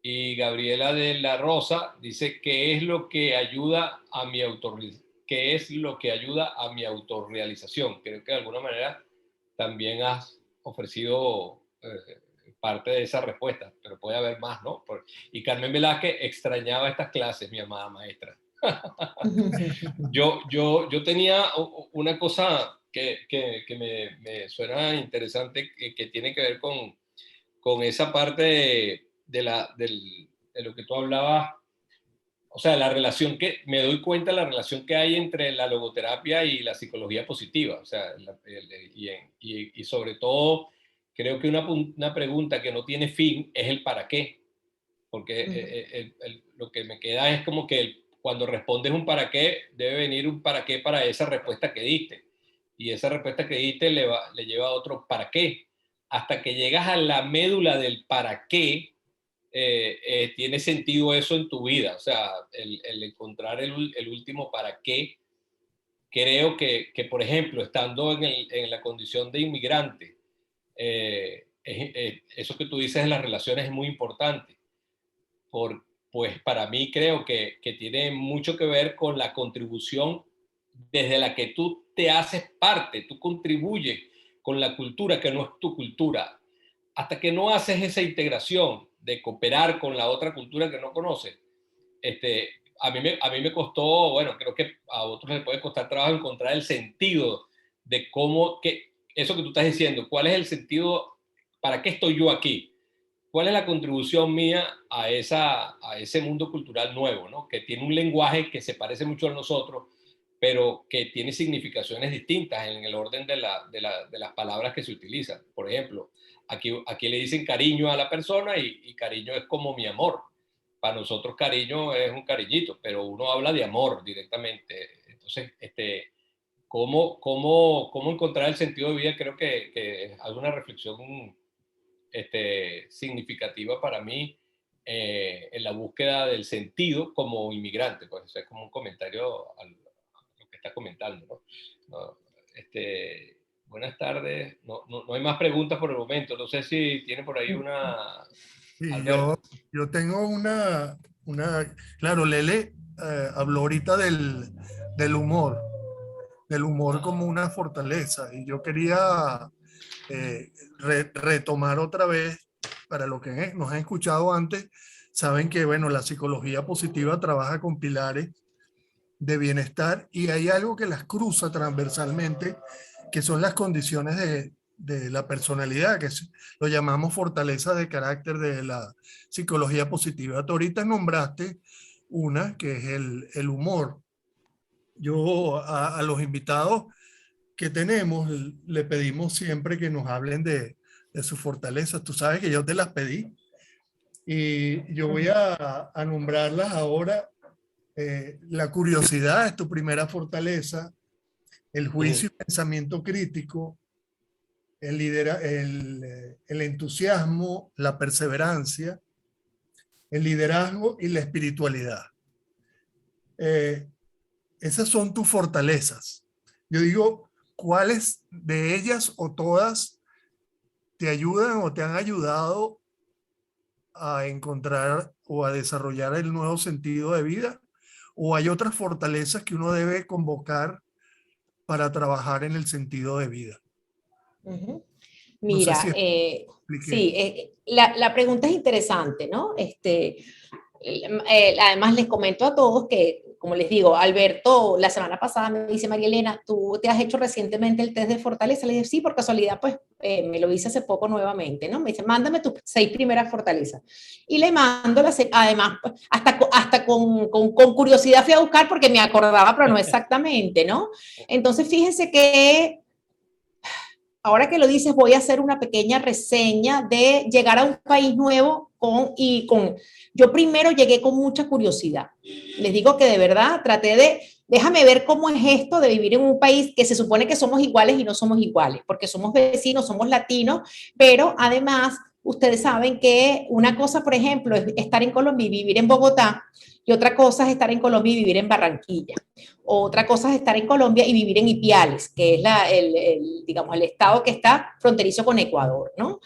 Y Gabriela de la Rosa dice, ¿qué es lo que ayuda a mi autorrealización? Creo que de alguna manera también has ofrecido parte de esa respuesta, pero puede haber más, ¿no? Y Carmen Velázquez extrañaba estas clases, mi amada maestra. Yo tenía una cosa que me suena interesante que tiene que ver con esa parte de lo que tú hablabas, o sea, la relación que me doy cuenta, la relación que hay entre la logoterapia y la psicología positiva, o sea, y sobre todo creo que una pregunta que no tiene fin es el para qué, porque lo que me queda es como que cuando respondes un para qué, debe venir un para qué para esa respuesta que diste. Y esa respuesta que diste le lleva a otro para qué. Hasta que llegas a la médula del para qué, tiene sentido eso en tu vida. O sea, el encontrar el último para qué. Creo que, por ejemplo, estando en la condición de inmigrante, eso que tú dices en las relaciones es muy importante pues para mí creo que tiene mucho que ver con la contribución desde la que tú te haces parte, tú contribuyes con la cultura que no es tu cultura. Hasta que no haces esa integración de cooperar con la otra cultura que no conoces, a mí me costó, bueno, creo que a otros les puede costar trabajo encontrar el sentido de eso que tú estás diciendo, cuál es el sentido, para qué estoy yo aquí. ¿Cuál es la contribución mía a ese mundo cultural nuevo, ¿no? Que tiene un lenguaje que se parece mucho a nosotros, pero que tiene significaciones distintas en el orden de las palabras que se utilizan? Por ejemplo, aquí le dicen cariño a la persona y cariño es como mi amor. Para nosotros cariño es un cariñito, pero uno habla de amor directamente. Entonces, ¿cómo encontrar el sentido de vida? Creo que es alguna reflexión significativa para mí en la búsqueda del sentido como inmigrante. Pues eso es como un comentario a lo que está comentando, ¿no? Buenas tardes. No hay más preguntas por el momento. No sé si tiene por ahí una... Sí, Alberto. yo tengo claro, Lele habló ahorita del humor como una fortaleza, y yo quería retomar otra vez, para lo que nos han escuchado antes, saben que, bueno, la psicología positiva trabaja con pilares de bienestar, y hay algo que las cruza transversalmente, que son las condiciones de la personalidad, lo llamamos fortaleza de carácter de la psicología positiva. Tú ahorita nombraste una, que es el humor. Yo a los invitados que tenemos le pedimos siempre que nos hablen de sus fortalezas. Tú sabes que yo te las pedí, y yo voy a nombrarlas ahora. La curiosidad es tu primera fortaleza, el juicio y pensamiento crítico, el entusiasmo, la perseverancia, el liderazgo y la espiritualidad. Esas son tus fortalezas. Yo digo, ¿cuáles de ellas o todas te ayudan o te han ayudado a encontrar o a desarrollar el nuevo sentido de vida? ¿O hay otras fortalezas que uno debe convocar para trabajar en el sentido de vida? Mira, no sé si sí, la pregunta es interesante, ¿no? Además les comento a todos que, como les digo, Alberto la semana pasada me dice: María Elena, ¿tú te has hecho recientemente el test de fortaleza? Le dije, sí, por casualidad, pues me lo hice hace poco nuevamente, ¿no? Me dice, mándame tus 6 primeras fortalezas. Y le mando además, hasta con curiosidad fui a buscar porque me acordaba, pero no exactamente, ¿no? Entonces, fíjense que ahora que lo dices, voy a hacer una pequeña reseña de llegar a un país nuevo yo primero llegué con mucha curiosidad. Les digo que de verdad déjame ver cómo es esto de vivir en un país que se supone que somos iguales y no somos iguales, porque somos vecinos, somos latinos, pero además ustedes saben que una cosa, por ejemplo, es estar en Colombia y vivir en Bogotá, y otra cosa es estar en Colombia y vivir en Barranquilla. Otra cosa es estar en Colombia y vivir en Ipiales, que es digamos, el estado que está fronterizo con Ecuador, ¿no?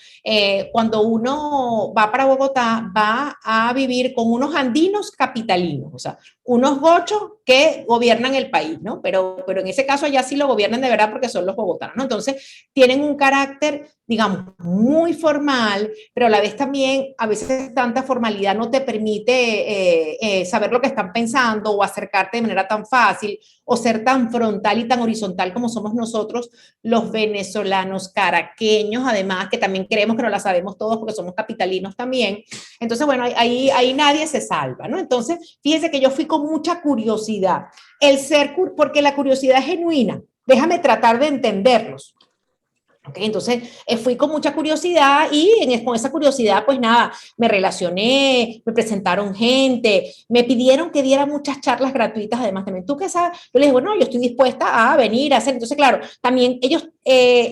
Cuando uno va para Bogotá, va a vivir con unos andinos capitalinos, o sea, unos gochos que gobiernan el país, ¿no? Pero en ese caso allá sí lo gobiernan de verdad porque son los bogotanos, ¿no? Entonces, tienen un carácter, digamos, muy formal, pero a la vez también, a veces tanta formalidad no te permite saber lo que están pensando o acercarte de manera tan fácil o ser tan frontal y tan horizontal como somos nosotros los venezolanos caraqueños, además, que también creemos que no la sabemos todos porque somos capitalinos también. Entonces, bueno, ahí nadie se salva, ¿no? Entonces, fíjense que yo fui con mucha curiosidad, porque la curiosidad es genuina. Déjame tratar de entenderlos. Okay, entonces fui con mucha curiosidad y con esa curiosidad pues nada, me relacioné, me presentaron gente, me pidieron que diera muchas charlas gratuitas, además también, ¿tú qué sabes? Yo les digo, bueno, yo estoy dispuesta a venir a hacer, entonces claro, también ellos,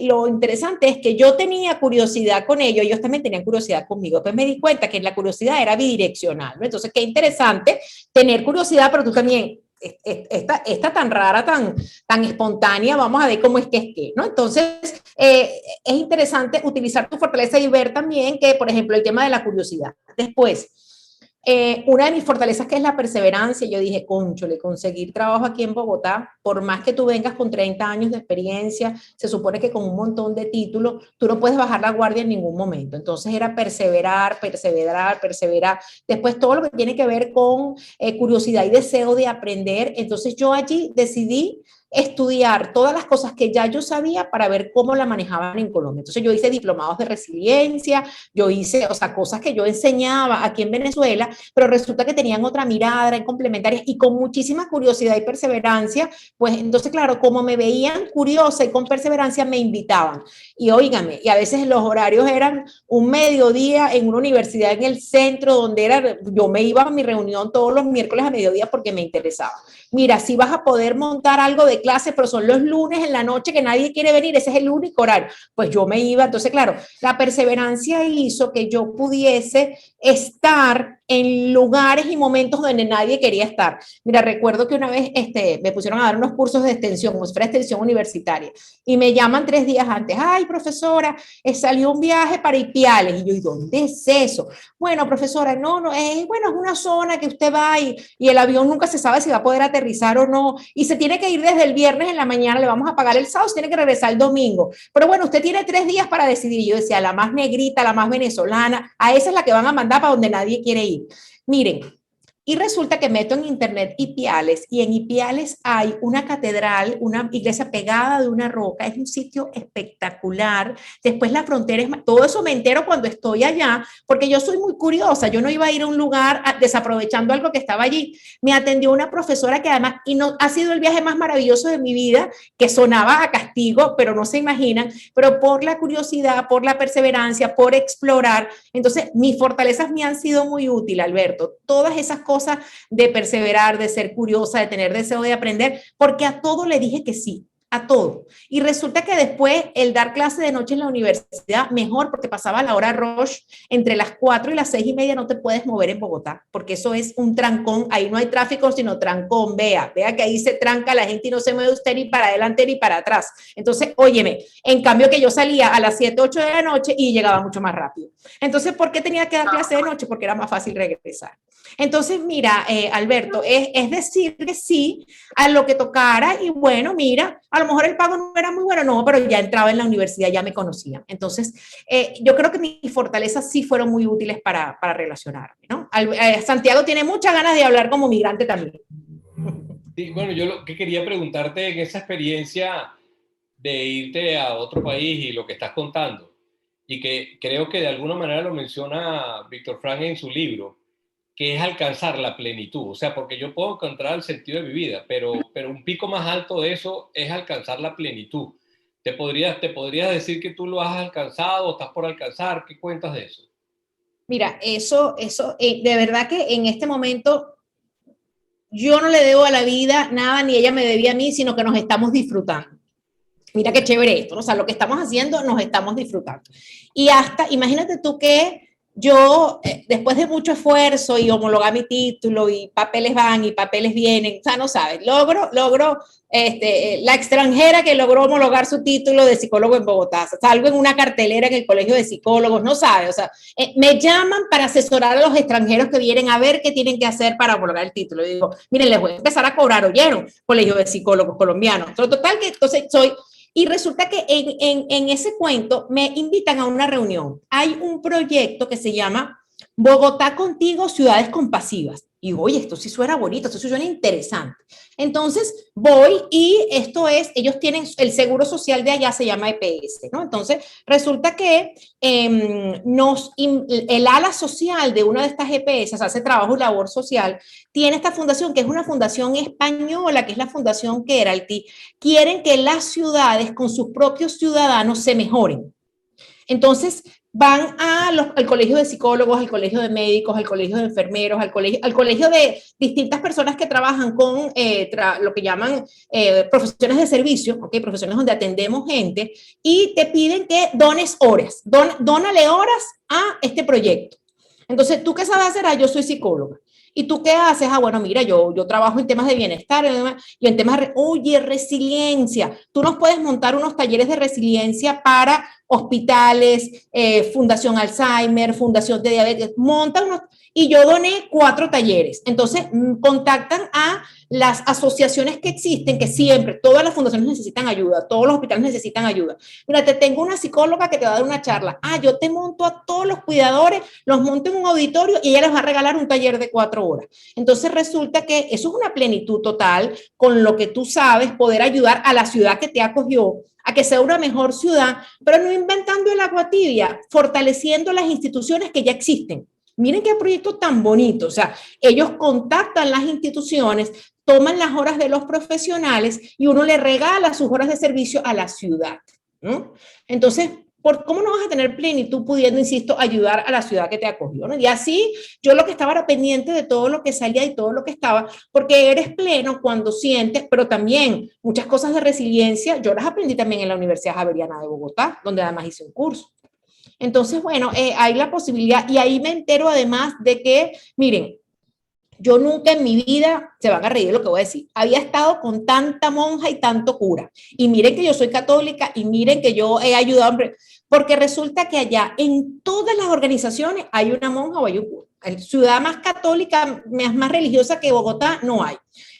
lo interesante es que yo tenía curiosidad con ellos también tenían curiosidad conmigo, pues me di cuenta que la curiosidad era bidireccional, ¿no? Entonces qué interesante tener curiosidad, pero tú también, esta tan rara, tan espontánea, vamos a ver cómo es que, ¿no? Entonces, es interesante utilizar tu fortaleza y ver también que, por ejemplo, el tema de la curiosidad. Después, una de mis fortalezas que es la perseverancia, yo dije, cónchole, conseguir trabajo aquí en Bogotá, por más que tú vengas con 30 años de experiencia, se supone que con un montón de títulos, tú no puedes bajar la guardia en ningún momento. Entonces era perseverar. Después todo lo que tiene que ver con curiosidad y deseo de aprender. Entonces yo allí decidí estudiar todas las cosas que ya yo sabía para ver cómo la manejaban en Colombia. Entonces yo hice diplomados de resiliencia, yo hice, o sea, cosas que yo enseñaba aquí en Venezuela, pero resulta que tenían otra mirada, eran complementarias y con muchísima curiosidad y perseverancia, pues entonces, claro, como me veían curiosa y con perseverancia, me invitaban. Y óigame, y a veces los horarios eran un mediodía en una universidad en el centro, donde yo me iba a mi reunión todos los miércoles a mediodía porque me interesaba. mira, sí vas a poder montar algo de clase, pero son los lunes en la noche que nadie quiere venir, ese es el único horario. Pues yo me iba, entonces claro, la perseverancia hizo que yo pudiese estar en lugares y momentos donde nadie quería estar. Mira, recuerdo que una vez me pusieron a dar unos cursos de extensión, como si fuera extensión universitaria, y me llaman 3 días antes, ay, profesora, salió un viaje para Ipiales, y yo, ¿y dónde es eso? Bueno, profesora, no, es una zona que usted va y el avión nunca se sabe si va a poder aterrizar o no, y se tiene que ir desde el viernes en la mañana, le vamos a pagar el sábado, se tiene que regresar el domingo, pero bueno, usted tiene 3 días para decidir. Yo decía, la más negrita, la más venezolana, a esa es la que van a mandar para donde nadie quiere ir. Miren, y resulta que meto en internet Ipiales, y en Ipiales hay una catedral, una iglesia pegada de una roca, es un sitio espectacular. Después la frontera es, todo eso me entero cuando estoy allá, porque yo soy muy curiosa, yo no iba a ir a un lugar desaprovechando algo que estaba allí. Me atendió una profesora que además, y no, ha sido el viaje más maravilloso de mi vida, que sonaba a castigo, pero no se imaginan, pero por la curiosidad, por la perseverancia, por explorar. Entonces, mis fortalezas me han sido muy útiles, Alberto, todas esas cosas de perseverar, de ser curiosa, de tener deseo de aprender, porque a todo le dije que sí, a todo. Y resulta que después el dar clase de noche en la universidad, mejor, porque pasaba la hora rush, entre las 4 y las 6:30 no te puedes mover en Bogotá, porque eso es un trancón, ahí no hay tráfico, sino trancón, vea que ahí se tranca la gente y no se mueve usted ni para adelante ni para atrás. Entonces, óyeme, en cambio que yo salía a las 7, 8 de la noche y llegaba mucho más rápido. Entonces, ¿por qué tenía que dar clase de noche? Porque era más fácil regresar. Entonces, mira, Alberto, es decir que sí a lo que tocara, y bueno, mira, a lo mejor el pago no era muy bueno, no, pero ya entraba en la universidad, ya me conocían. Entonces, yo creo que mis fortalezas sí fueron muy útiles para relacionarme, ¿no? Santiago tiene muchas ganas de hablar como migrante también. Sí, bueno, yo lo que quería preguntarte en esa experiencia de irte a otro país y lo que estás contando, y que creo que de alguna manera lo menciona Víctor Frank en su libro, que es alcanzar la plenitud. O sea, porque yo puedo encontrar el sentido de mi vida, pero un pico más alto de eso es alcanzar la plenitud. ¿Te podrías decir que tú lo has alcanzado o estás por alcanzar? ¿Qué cuentas de eso? Mira, eso de verdad que en este momento yo no le debo a la vida nada, ni ella me debía a mí, sino que nos estamos disfrutando. Mira qué chévere esto, ¿no? O sea, lo que estamos haciendo nos estamos disfrutando. Y hasta, imagínate tú que yo, después de mucho esfuerzo y homologar mi título, y papeles van y papeles vienen, o sea, no sabes, logro la extranjera que logró homologar su título de psicólogo en Bogotá. O sea, salgo en una cartelera en el colegio de psicólogos, no sabes, o sea, me llaman para asesorar a los extranjeros que vienen a ver qué tienen que hacer para homologar el título. Y digo, miren, les voy a empezar a cobrar, ¿oyeron? Colegio de psicólogos colombianos. Total que entonces soy... Y resulta que en ese cuento me invitan a una reunión. Hay un proyecto que se llama Bogotá Contigo, Ciudades Compasivas. Y oye, esto sí suena bonito, esto sí suena interesante. Entonces voy, y esto es, ellos tienen el seguro social de allá, se llama EPS, ¿no? Entonces resulta que el ala social de una de estas EPS hace trabajo y labor social, tiene esta fundación, que es una fundación española, que es la Fundación Keralty. Quieren que las ciudades con sus propios ciudadanos se mejoren. Entonces van al colegio de psicólogos, al colegio de médicos, al colegio de enfermeros, al colegio de distintas personas que trabajan con lo que llaman profesiones de servicio, ¿okay? Profesiones donde atendemos gente, y te piden que dones horas, dónale horas a este proyecto. Entonces, ¿tú qué sabes hacer? Yo soy psicóloga. ¿Y tú qué haces? Bueno, mira, yo trabajo en temas de bienestar y en temas de resiliencia. Tú nos puedes montar unos talleres de resiliencia para hospitales, Fundación Alzheimer, Fundación de Diabetes. Montan unos, y yo doné 4 talleres. Entonces, contactan a las asociaciones que existen, que siempre, todas las fundaciones necesitan ayuda, todos los hospitales necesitan ayuda. Mira, te tengo una psicóloga que te va a dar una charla. Yo te monto a todos los cuidadores, los monto en un auditorio y ella les va a regalar un taller de 4 horas. Entonces resulta que eso es una plenitud total, con lo que tú sabes poder ayudar a la ciudad que te acogió a que sea una mejor ciudad, pero no inventando el agua tibia, fortaleciendo las instituciones que ya existen. Miren qué proyecto tan bonito. O sea, ellos contactan las instituciones, toman las horas de los profesionales y uno le regala sus horas de servicio a la ciudad, ¿no? Entonces, ¿Cómo no vas a tener plenitud pudiendo, insisto, ayudar a la ciudad que te acogió, ¿no? Y así yo lo que estaba era pendiente de todo lo que salía y todo lo que estaba, porque eres pleno cuando sientes, pero también muchas cosas de resiliencia, yo las aprendí también en la Universidad Javeriana de Bogotá, donde además hice un curso. Entonces, bueno, hay la posibilidad, y ahí me entero además de que, miren, yo nunca en mi vida, se van a reír de lo que voy a decir, había estado con tanta monja y tanto cura. Y miren que yo soy católica y miren que yo he ayudado, porque resulta que allá en todas las organizaciones hay una monja o hay un cura. En ciudad más católica, más religiosa que Bogotá, no hay.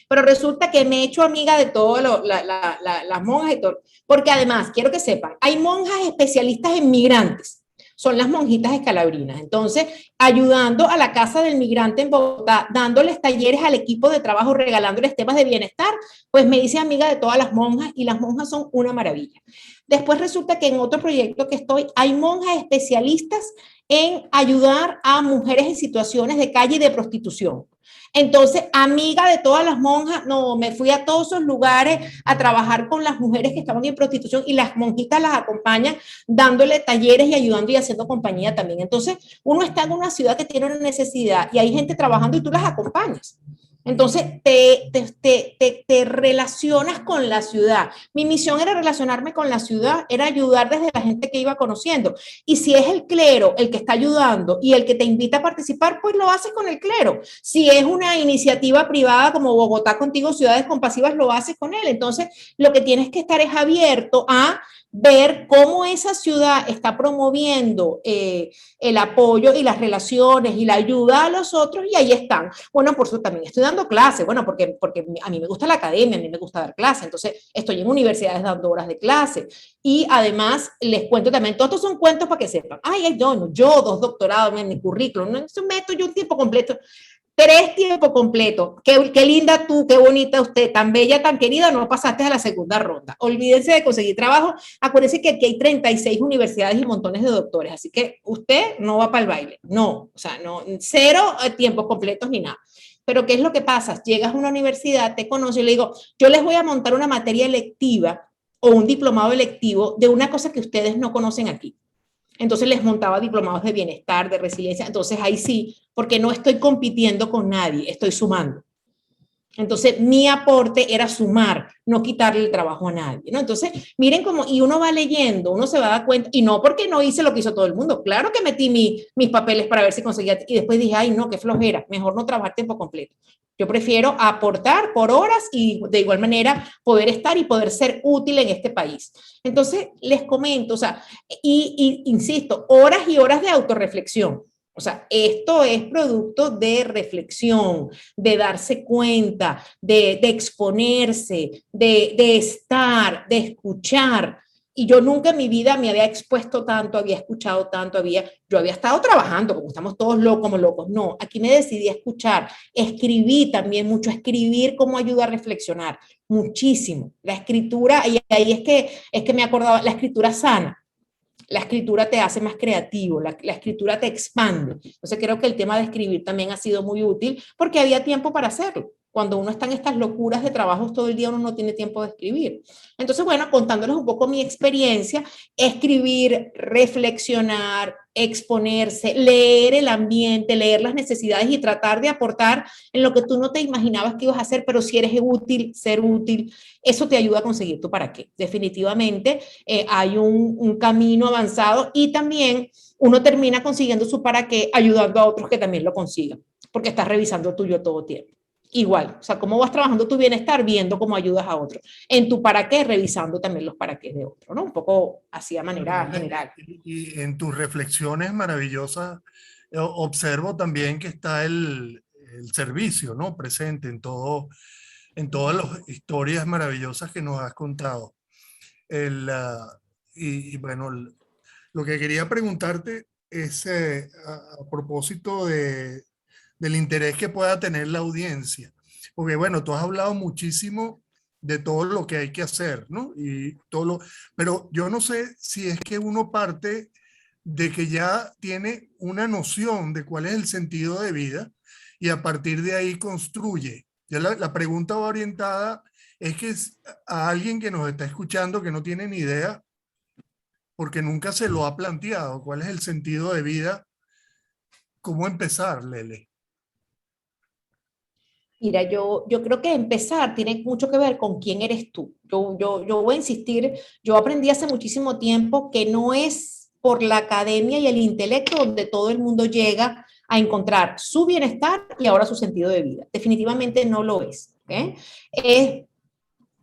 Pero resulta que me he hecho amiga de todas las monjas y todo. Porque además, quiero que sepan, hay monjas especialistas en migrantes. Son las monjitas escalabrinas. Entonces, ayudando a la Casa del Migrante en Bogotá, dándoles talleres al equipo de trabajo, regalándoles temas de bienestar, pues me hice amiga de todas las monjas y las monjas son una maravilla. Después resulta que en otro proyecto que estoy, hay monjas especialistas en ayudar a mujeres en situaciones de calle y de prostitución. Entonces, amiga de todas las monjas, no, me fui a todos esos lugares a trabajar con las mujeres que estaban en prostitución y las monjitas las acompañan dándole talleres y ayudando y haciendo compañía también. Entonces, uno está en una ciudad que tiene una necesidad y hay gente trabajando y tú las acompañas. Entonces, te relacionas con la ciudad. Mi misión era relacionarme con la ciudad, era ayudar desde la gente que iba conociendo. Y si es el clero el que está ayudando y el que te invita a participar, pues lo haces con el clero. Si es una iniciativa privada como Bogotá Contigo, Ciudades Compasivas, lo haces con él. Entonces, lo que tienes que estar es abierto a ver cómo esa ciudad está promoviendo el apoyo y las relaciones y la ayuda a los otros, y ahí están. Bueno, por eso también estoy dando clases, bueno, porque a mí me gusta la academia, a mí me gusta dar clases, entonces estoy en universidades dando horas de clase, y además les cuento también, todos estos son cuentos para que sepan, yo 2 doctorados en mi currículum, no, eso meto yo un tiempo completo, 3 tiempos completos. Qué linda tú, qué bonita usted, tan bella, tan querida, no pasaste a la segunda ronda. Olvídense de conseguir trabajo. Acuérdense que aquí hay 36 universidades y montones de doctores, así que usted no va para el baile. No, o sea, no, 0 tiempos completos ni nada. Pero ¿qué es lo que pasa? Llegas a una universidad, te conoce y le digo, yo les voy a montar una materia electiva o un diplomado electivo de una cosa que ustedes no conocen aquí. Entonces les montaba diplomados de bienestar, de resiliencia. Entonces ahí sí, porque no estoy compitiendo con nadie, estoy sumando. Entonces mi aporte era sumar, no quitarle el trabajo a nadie, ¿no? Entonces miren cómo, y uno va leyendo, uno se va a dar cuenta, y no porque no hice lo que hizo todo el mundo, claro que metí mis papeles para ver si conseguía, y después dije, ay no, qué flojera, mejor no trabajar tiempo completo. Yo prefiero aportar por horas y de igual manera poder estar y poder ser útil en este país. Entonces les comento, o sea, y insisto, horas y horas de autorreflexión. O sea, esto es producto de reflexión, de darse cuenta, de exponerse, de estar, de escuchar. Y yo nunca en mi vida me había expuesto tanto, había escuchado tanto, yo había estado trabajando, como estamos todos locos, como locos. No, aquí me decidí a escuchar. Escribí también mucho, escribir cómo ayuda a reflexionar, muchísimo. La escritura, y ahí es que me acordaba, la escritura sana. La escritura te hace más creativo, la escritura te expande. Entonces creo que el tema de escribir también ha sido muy útil porque había tiempo para hacerlo. Cuando uno está en estas locuras de trabajos todo el día, uno no tiene tiempo de escribir. Entonces, bueno, contándoles un poco mi experiencia, escribir, reflexionar, exponerse, leer el ambiente, leer las necesidades y tratar de aportar en lo que tú no te imaginabas que ibas a hacer, pero si eres útil, ser útil, eso te ayuda a conseguir tu para qué. Definitivamente hay un camino avanzado y también uno termina consiguiendo su para qué ayudando a otros que también lo consigan, porque estás revisando tuyo todo tiempo. Igual, o sea, cómo vas trabajando tu bienestar viendo cómo ayudas a otros. En tu para qué, revisando también los para qué de otros, ¿no? Un poco así a manera general. Y en tus reflexiones maravillosas, observo también que está el servicio, ¿no? Presente en todas las historias maravillosas que nos has contado. Bueno, lo que quería preguntarte es a propósito del interés que pueda tener la audiencia. Porque bueno, tú has hablado muchísimo de todo lo que hay que hacer, ¿no? Pero yo no sé si es que uno parte de que ya tiene una noción de cuál es el sentido de vida y a partir de ahí construye. Ya la pregunta va orientada es que a alguien que nos está escuchando que no tiene ni idea, porque nunca se lo ha planteado. ¿Cuál es el sentido de vida? ¿Cómo empezar, Lele? Mira, yo creo que empezar tiene mucho que ver con quién eres tú. Yo voy a insistir, yo aprendí hace muchísimo tiempo que no es por la academia y el intelecto donde todo el mundo llega a encontrar su bienestar y ahora su sentido de vida. Definitivamente no lo es. ¿Okay?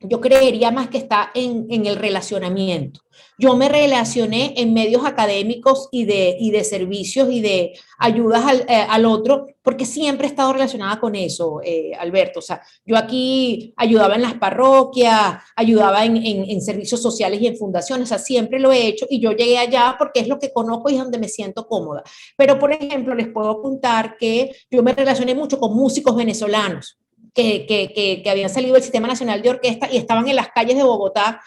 Yo creería más que está en el relacionamiento. Yo me relacioné en medios académicos y de servicios y de ayudas al otro, porque siempre he estado relacionada con eso, Alberto. O sea, yo aquí ayudaba en las parroquias, ayudaba en servicios sociales y en fundaciones, o sea, siempre lo he hecho y yo llegué allá porque es lo que conozco y es donde me siento cómoda. Pero, por ejemplo, les puedo apuntar que yo me relacioné mucho con músicos venezolanos. Que habían salido del Sistema Nacional de Orquesta y estaban en las calles de Bogotá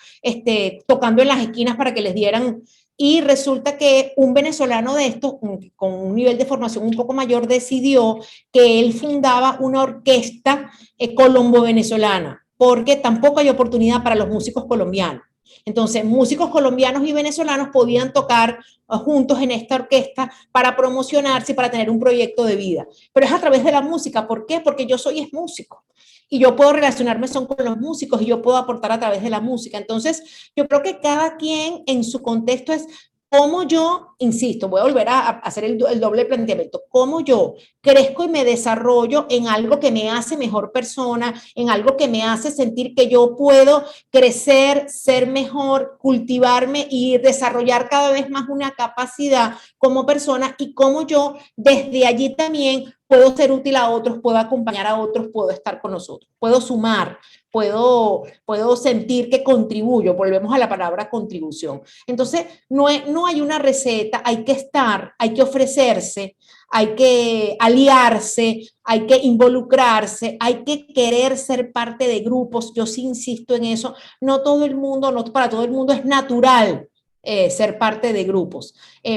tocando en las esquinas para que les dieran, y resulta que un venezolano de estos, con un nivel de formación un poco mayor, decidió que él fundaba una orquesta colombo-venezolana, porque tampoco hay oportunidad para los músicos colombianos. Entonces, músicos colombianos y venezolanos podían tocar juntos en esta orquesta para promocionarse y para tener un proyecto de vida. Pero es a través de la música. ¿Por qué? Porque yo soy músico y yo puedo relacionarme con los músicos y yo puedo aportar a través de la música. Entonces, yo creo que cada quien en su contexto es cómo yo, insisto, voy a volver a hacer el doble planteamiento, cómo yo crezco y me desarrollo en algo que me hace mejor persona, en algo que me hace sentir que yo puedo crecer, ser mejor, cultivarme y desarrollar cada vez más una capacidad como persona, y cómo yo desde allí también puedo ser útil a otros, puedo acompañar a otros, puedo estar con nosotros, puedo sumar, puedo sentir que contribuyo. Volvemos a la palabra contribución. Entonces, no hay una receta, hay que estar, hay que ofrecerse, hay que aliarse, hay que involucrarse, hay que querer ser parte de grupos. Yo sí insisto en eso. No todo el mundo, no para todo el mundo es natural ser parte de grupos,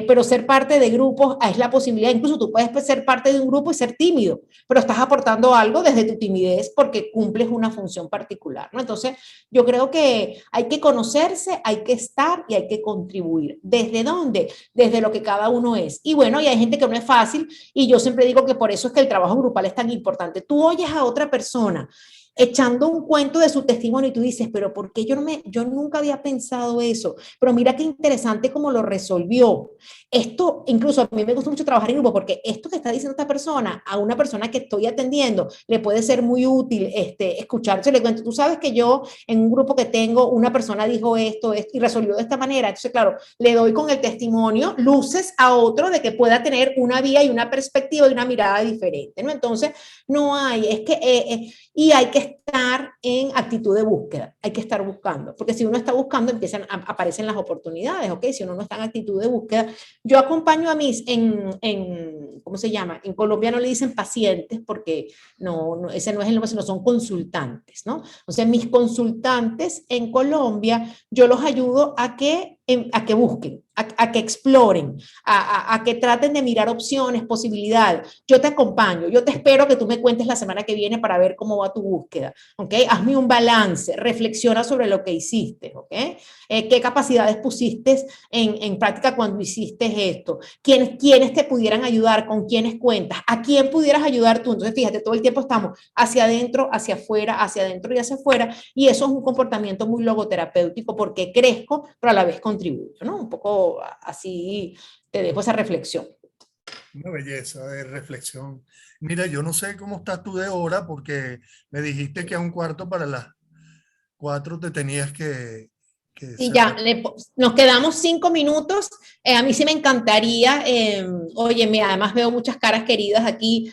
pero ser parte de grupos es la posibilidad. Incluso tú puedes ser parte de un grupo y ser tímido, pero estás aportando algo desde tu timidez porque cumples una función particular, ¿no? Entonces, yo creo que hay que conocerse, hay que estar y hay que contribuir. ¿Desde dónde? Desde lo que cada uno es. Y bueno, y hay gente que no es fácil, y yo siempre digo que por eso es que el trabajo grupal es tan importante. Tú oyes a otra persona echando un cuento de su testimonio y tú dices, pero ¿por qué yo nunca había pensado eso? Pero mira qué interesante cómo lo resolvió. Esto, incluso a mí me gusta mucho trabajar en grupo, porque esto que está diciendo esta persona, a una persona que estoy atendiendo, le puede ser muy útil escucharse. Le cuento, tú sabes que yo en un grupo que tengo, una persona dijo esto y resolvió de esta manera. Entonces, claro, le doy con el testimonio luces a otro de que pueda tener una vía y una perspectiva y una mirada diferente, ¿no? Entonces, no hay, y hay que estar en actitud de búsqueda, hay que estar buscando, porque si uno está buscando, aparecen las oportunidades, ¿ok? Si uno no está en actitud de búsqueda, yo acompaño a mis, ¿cómo se llama? En Colombia no le dicen pacientes, porque ese no es el nombre, sino son consultantes, ¿no? O sea, mis consultantes en Colombia, yo los ayudo a que busquen, a que exploren, a que traten de mirar opciones, posibilidades. Yo te acompaño, yo te espero que tú me cuentes la semana que viene para ver cómo va tu búsqueda, ¿ok? Hazme un balance, reflexiona sobre lo que hiciste, ¿ok? ¿Qué capacidades pusiste en práctica cuando hiciste esto? ¿Quiénes te pudieran ayudar? ¿Con quiénes cuentas? ¿A quién pudieras ayudar tú? Entonces, fíjate, todo el tiempo estamos hacia adentro, hacia afuera, hacia adentro y hacia afuera, y eso es un comportamiento muy logoterapéutico, porque crezco, pero a la vez contribuyo, ¿no? Un poco así te dejo esa reflexión. Una belleza de reflexión. Mira, yo no sé cómo estás tú de hora, porque me dijiste que a 1:15 para las 4 te tenías que y ya, nos quedamos 5 minutos. A mí sí me encantaría, oye, además veo muchas caras queridas aquí,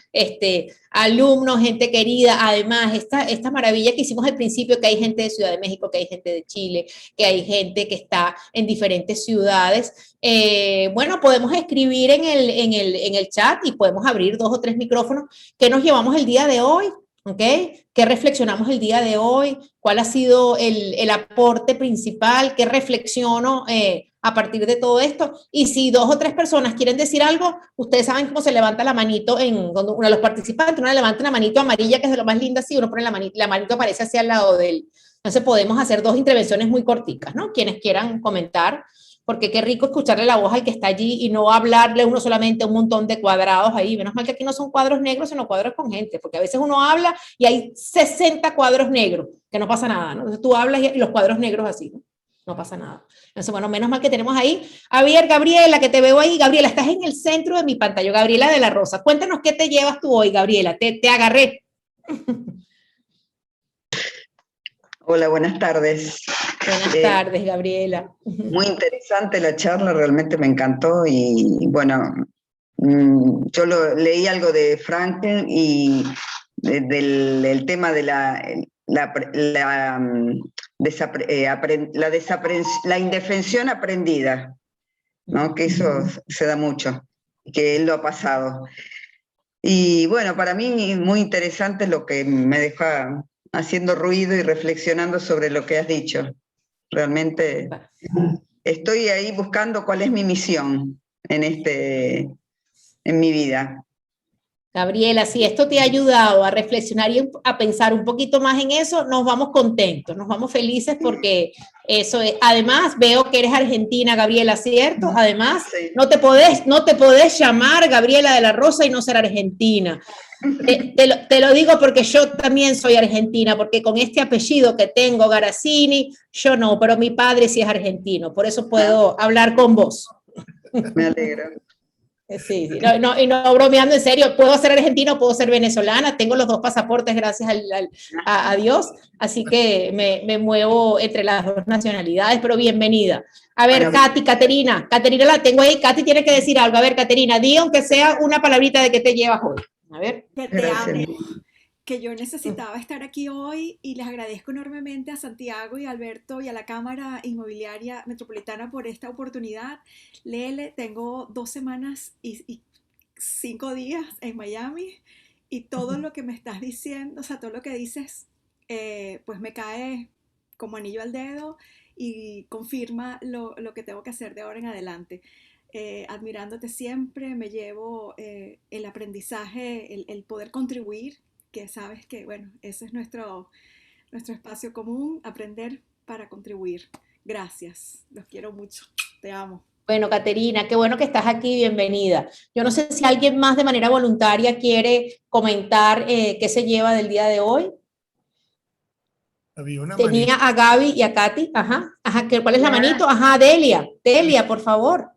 alumnos, gente querida, además esta maravilla que hicimos al principio, que hay gente de Ciudad de México, que hay gente de Chile, que hay gente que está en diferentes ciudades. Bueno, podemos escribir en el chat y podemos abrir 2 o 3 micrófonos. ¿Qué nos llevamos el día de hoy? ¿Ok? ¿Qué reflexionamos el día de hoy? ¿Cuál ha sido el aporte principal? ¿Qué reflexiono a partir de todo esto? Y si 2 o 3 personas quieren decir algo, ustedes saben cómo se levanta la manito cuando uno de los participantes, uno levanta una manito amarilla, que es de lo más linda, así uno pone la manito aparece hacia el lado de él. Entonces podemos hacer 2 intervenciones muy corticas, ¿no? Quienes quieran comentar. porque qué rico escucharle la voz al que está allí y no hablarle uno solamente a un montón de cuadrados ahí. Menos mal que aquí no son cuadros negros, sino cuadros con gente, porque a veces uno habla y hay 60 cuadros negros, que no pasa nada, ¿no? Entonces tú hablas y los cuadros negros así, ¿no? No pasa nada. Entonces, bueno, menos mal que tenemos ahí. A ver, Gabriela, que te veo ahí. Gabriela, estás en el centro de mi pantalla. Gabriela de la Rosa. Cuéntanos qué te llevas tú hoy, Gabriela. Te agarré. Hola, buenas tardes. Buenas tardes, Gabriela. Muy interesante la charla, realmente me encantó y bueno, yo leí algo de Frankl y del tema de la indefensión aprendida, ¿no? Que eso se da mucho, que él lo ha pasado. Y bueno, para mí muy interesante lo que me deja haciendo ruido y reflexionando sobre lo que has dicho. Realmente estoy ahí buscando cuál es mi misión en mi vida. Gabriela, si esto te ha ayudado a reflexionar y a pensar un poquito más en eso, nos vamos contentos, nos vamos felices porque eso es. Además, veo que eres argentina, Gabriela, ¿cierto? Además, Sí. no te podés llamar Gabriela de la Rosa y no ser argentina. Te lo digo porque yo también soy argentina, porque con este apellido que tengo, Garazzini, yo no, pero mi padre sí es argentino, por eso puedo hablar con vos. Me alegro. Sí, sí. Y no bromeando, en serio, puedo ser argentina o puedo ser venezolana, tengo los dos pasaportes gracias a Dios, así que me muevo entre las dos nacionalidades, pero bienvenida. A ver, Bueno, Caterina la tengo ahí, Katy tiene que decir algo. A ver, Caterina, di aunque sea una palabrita de qué te llevas hoy. A ver. Que te gracias. amo, que yo necesitaba estar aquí hoy y les agradezco enormemente a Santiago y a Alberto y a la Cámara Inmobiliaria Metropolitana por esta oportunidad. Lele, tengo 2 semanas y 5 días en Miami y todo lo que me estás diciendo, o sea, todo lo que dices, pues me cae como anillo al dedo y confirma lo que tengo que hacer de ahora en adelante. Admirándote siempre, me llevo el aprendizaje, el poder contribuir, que sabes que, bueno, ese es nuestro espacio común, aprender para contribuir. Gracias, los quiero mucho, te amo. Bueno, Caterina, qué bueno que estás aquí, bienvenida. Yo no sé si alguien más de manera voluntaria quiere comentar qué se lleva del día de hoy. Había una Tenía manito. a Gaby y a Katy, ajá, ¿cuál es la Hola. manito? Ajá, Delia, por favor.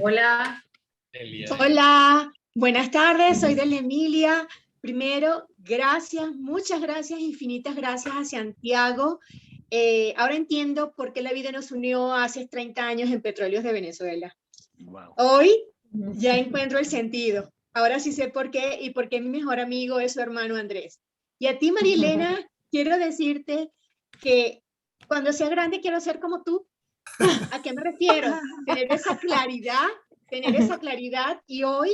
Hola. Elia. Hola, buenas tardes, soy Delia Emilia. Primero, gracias, muchas gracias, infinitas gracias a Santiago. Ahora entiendo por qué la vida nos unió hace 30 años en Petróleos de Venezuela. Wow. Hoy ya encuentro el sentido. Ahora sí sé por qué y por qué mi mejor amigo es su hermano Andrés. Y a ti, María Elena, quiero decirte que cuando sea grande quiero ser como tú. ¿A qué me refiero? Tener esa claridad y hoy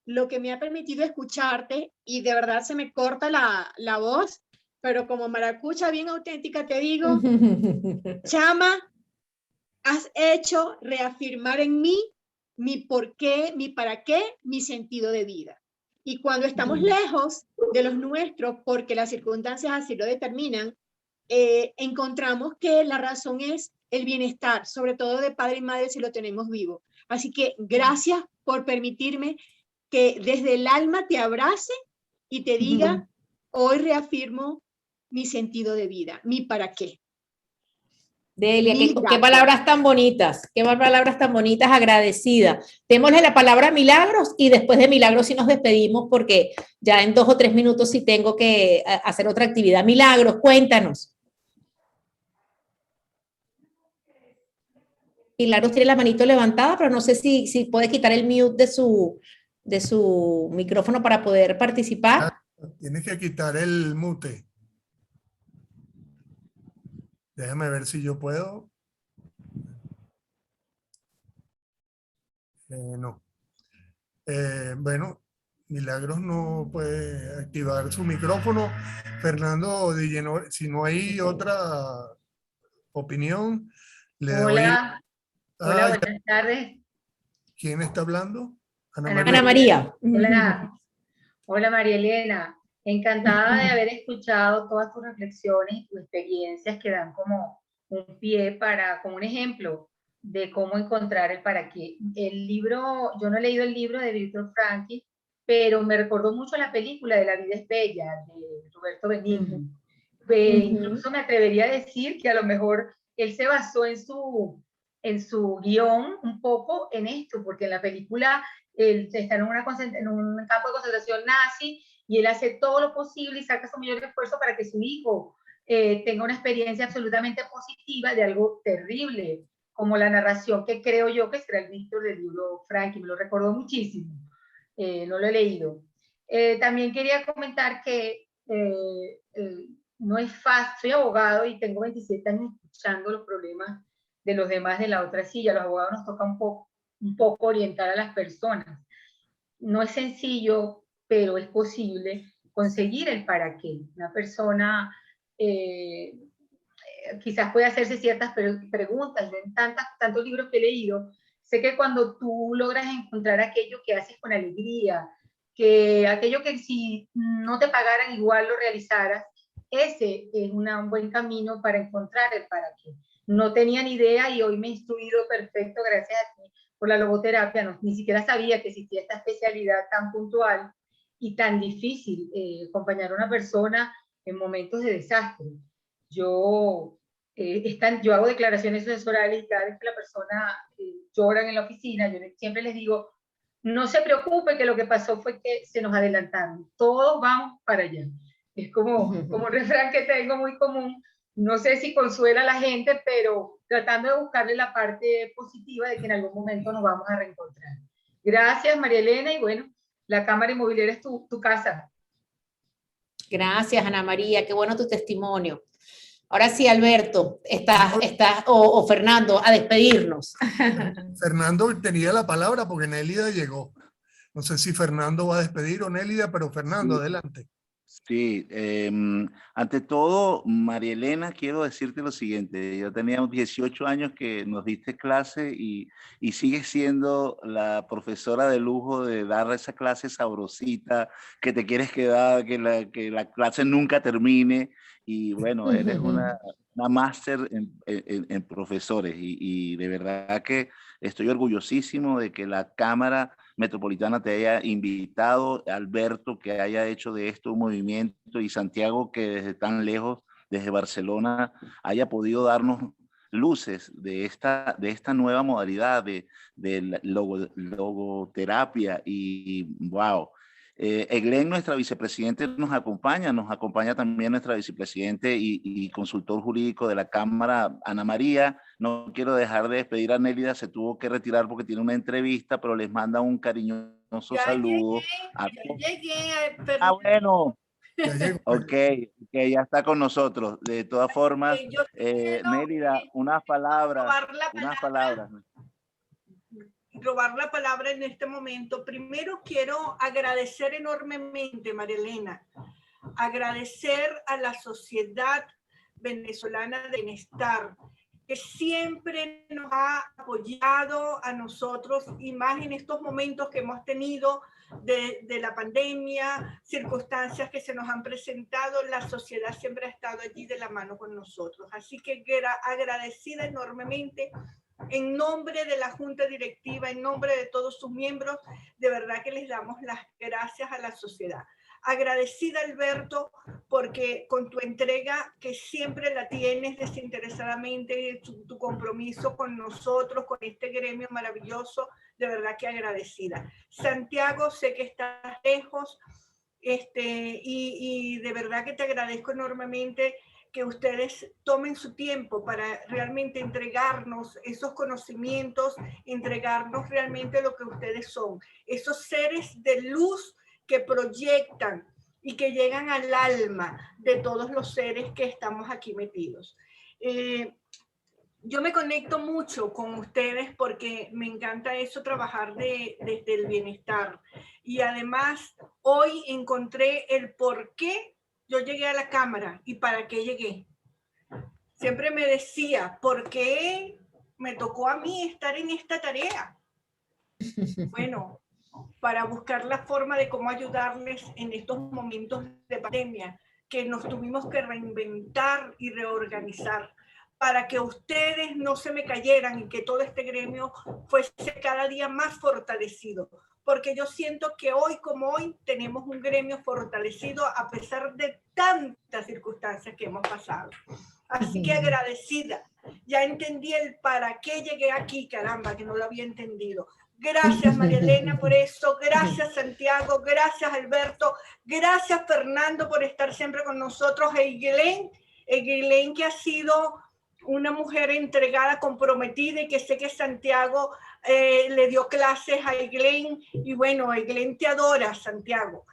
lo que me ha permitido escucharte y de verdad se me corta la voz, pero como maracucha bien auténtica te digo, chama, has hecho reafirmar en mí mi por qué, mi para qué, mi sentido de vida. Y cuando estamos lejos de los nuestros, porque las circunstancias así lo determinan, encontramos que la razón es el bienestar, sobre todo de padre y madre si lo tenemos vivo. Así que gracias por permitirme que desde el alma te abrace y te diga, hoy reafirmo mi sentido de vida, mi para qué. Delia, qué palabras tan bonitas, agradecida. Démosle la palabra a Milagros y después de Milagros sí nos despedimos porque ya en 2 o 3 minutos sí tengo que hacer otra actividad. Milagros, cuéntanos. Milagros tiene la manito levantada, pero no sé si puede quitar el mute de su micrófono para poder participar. Tienes que quitar el mute. Déjame ver si yo puedo. No. Bueno, Milagros no puede activar su micrófono. Fernando Di Genore, si no hay otra opinión, le doy. Hola. Hola, Ah, buenas tardes. ¿quién está hablando? Ana María. Hola. Hola, María Elena. Encantada de haber escuchado todas tus reflexiones y tus experiencias que dan como un pie como un ejemplo de cómo encontrar el para qué. El libro, yo no he leído el libro de Víctor Frankl, pero me recordó mucho la película de La vida es bella, de Roberto Benigni. Incluso me atrevería a decir que a lo mejor él se basó en su guión un poco en esto, porque en la película él está en un campo de concentración nazi y él hace todo lo posible y saca su mayor esfuerzo para que su hijo tenga una experiencia absolutamente positiva de algo terrible, como la narración que creo yo que será el Víctor del libro Franklin, me lo recordó muchísimo, no lo he leído. También quería comentar que no es fácil, soy abogado y tengo 27 años escuchando los problemas de los demás de la otra silla. Los abogados nos toca un poco orientar a las personas. No es sencillo, pero es posible conseguir el para qué. Una persona quizás puede hacerse ciertas preguntas. Yo en tantos libros que he leído, sé que cuando tú logras encontrar aquello que haces con alegría, que aquello que si no te pagaran igual lo realizaras, ese es un buen camino para encontrar el para qué. No tenía ni idea y hoy me he instruido perfecto gracias a ti por la logoterapia. No, ni siquiera sabía que existía esta especialidad tan puntual y tan difícil, acompañar a una persona en momentos de desastre. Yo hago declaraciones sucesorales y cada vez que la persona llora en la oficina, yo siempre les digo, no se preocupe que lo que pasó fue que se nos adelantaron, todos vamos para allá. Es como un refrán que tengo muy común, no sé si consuela a la gente, pero tratando de buscarle la parte positiva de que en algún momento nos vamos a reencontrar. Gracias, María Elena, y bueno, la Cámara Inmobiliaria es tu casa. Gracias, Ana María, qué bueno tu testimonio. Ahora sí, Alberto, o Fernando, a despedirnos. Fernando tenía la palabra porque Nélida llegó. No sé si Fernando va a despedir o Nélida, pero Fernando, sí, adelante. Sí, ante todo, María Elena, quiero decirte lo siguiente. Yo tenía 18 años que nos diste clase y sigues siendo la profesora de lujo de dar esa clase sabrosita, que te quieres quedar, que la clase nunca termine. Y bueno, eres una máster en profesores y de verdad que estoy orgullosísimo de que la Cámara Metropolitana te haya invitado, Alberto, que haya hecho de esto un movimiento, y Santiago, que desde tan lejos, desde Barcelona, haya podido darnos luces de esta nueva modalidad de logoterapia. Y wow. Eglen, nuestra vicepresidente, nos acompaña también nuestra vicepresidente y consultor jurídico de la Cámara, Ana María. No quiero dejar de despedir a Nélida, se tuvo que retirar porque tiene una entrevista, pero les manda un cariñoso saludo. Llegué, bueno. Ok, ya está con nosotros. De todas formas, Nélida, unas palabras. Robar la palabra en este momento. Primero quiero agradecer enormemente, María Elena, agradecer a la Sociedad Venezolana de Bienestar, que siempre nos ha apoyado a nosotros, y más en estos momentos que hemos tenido de la pandemia, circunstancias que se nos han presentado. La sociedad siempre ha estado allí de la mano con nosotros. Así que agradecida enormemente en nombre de la Junta Directiva, en nombre de todos sus miembros, de verdad que les damos las gracias a la sociedad. Agradecida, Alberto, porque con tu entrega, que siempre la tienes desinteresadamente, tu compromiso con nosotros, con este gremio maravilloso, de verdad que agradecida. Santiago, sé que estás lejos, y de verdad que te agradezco enormemente que ustedes tomen su tiempo para realmente entregarnos esos conocimientos, entregarnos realmente lo que ustedes son, esos seres de luz que proyectan y que llegan al alma de todos los seres que estamos aquí metidos. Yo me conecto mucho con ustedes porque me encanta eso, trabajar desde el bienestar. Y además, hoy encontré el por qué yo llegué a la Cámara y para qué llegué. Siempre me decía, ¿por qué me tocó a mí estar en esta tarea? Bueno, para buscar la forma de cómo ayudarles en estos momentos de pandemia, que nos tuvimos que reinventar y reorganizar. para que ustedes no se me cayeran y que todo este gremio fuese cada día más fortalecido. Porque yo siento que hoy como hoy tenemos un gremio fortalecido a pesar de tantas circunstancias que hemos pasado. Así que agradecida. Ya entendí el para qué llegué aquí, caramba, que no lo había entendido. Gracias, María Elena, por eso. Gracias, Santiago. Gracias, Alberto. Gracias, Fernando, por estar siempre con nosotros. Eileen, que ha sido una mujer entregada, comprometida, y que sé que Santiago le dio clases a Eileen. Y bueno, Eileen te adora, Santiago.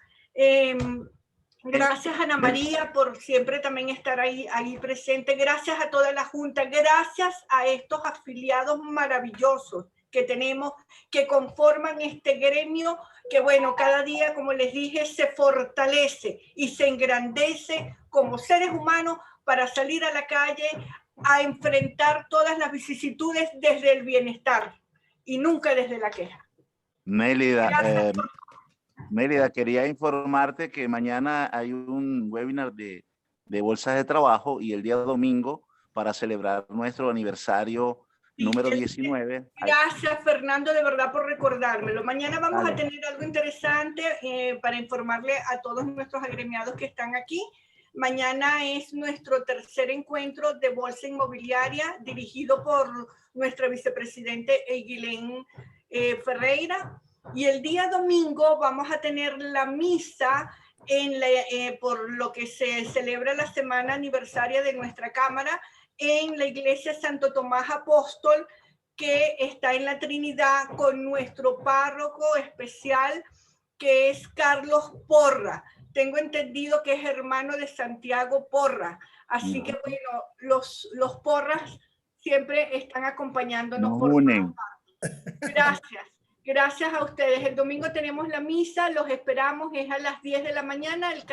Gracias, Ana María, por siempre también estar ahí presente. Gracias a toda la Junta. Gracias a estos afiliados maravillosos que tenemos, que conforman este gremio, que bueno, cada día, como les dije, se fortalece y se engrandece como seres humanos para salir a la calle a enfrentar todas las vicisitudes desde el bienestar y nunca desde la queja. Mérida, quería informarte que mañana hay un webinar de bolsas de trabajo y el día domingo para celebrar nuestro aniversario número 19. Gracias, Fernando, de verdad por recordármelo. Mañana vamos a tener algo interesante para informarle a todos nuestros agremiados que están aquí. Mañana es nuestro tercer encuentro de Bolsa Inmobiliaria dirigido por nuestra vicepresidente Eileen Ferreira. Y el día domingo vamos a tener la misa por lo que se celebra la semana aniversaria de nuestra Cámara en la iglesia Santo Tomás Apóstol, que está en la Trinidad, con nuestro párroco especial, que es Carlos Porra. Tengo entendido que es hermano de Santiago Porra. Así que, bueno, los Porras siempre están acompañándonos. Por gracias. Gracias a ustedes. El domingo tenemos la misa, los esperamos, es a las 10 de la mañana. El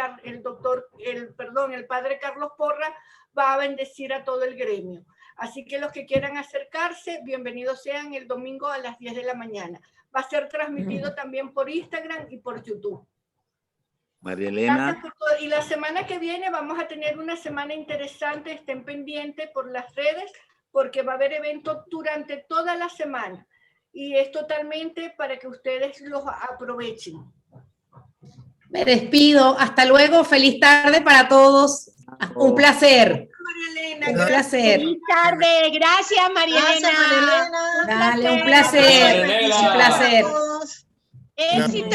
padre Carlos Porra va a bendecir a todo el gremio. Así que los que quieran acercarse, bienvenidos sean el domingo a las 10 de la mañana. Va a ser transmitido también por Instagram y por YouTube. María Elena. Y la semana que viene vamos a tener una semana interesante. Estén pendientes por las redes porque va a haber eventos durante toda la semana. Y es totalmente para que ustedes los aprovechen. Me despido. Hasta luego. Feliz tarde para todos. Un placer. María Elena, un placer. Feliz tarde. Gracias, María Elena. Dale, un placer. Un placer. Éxito.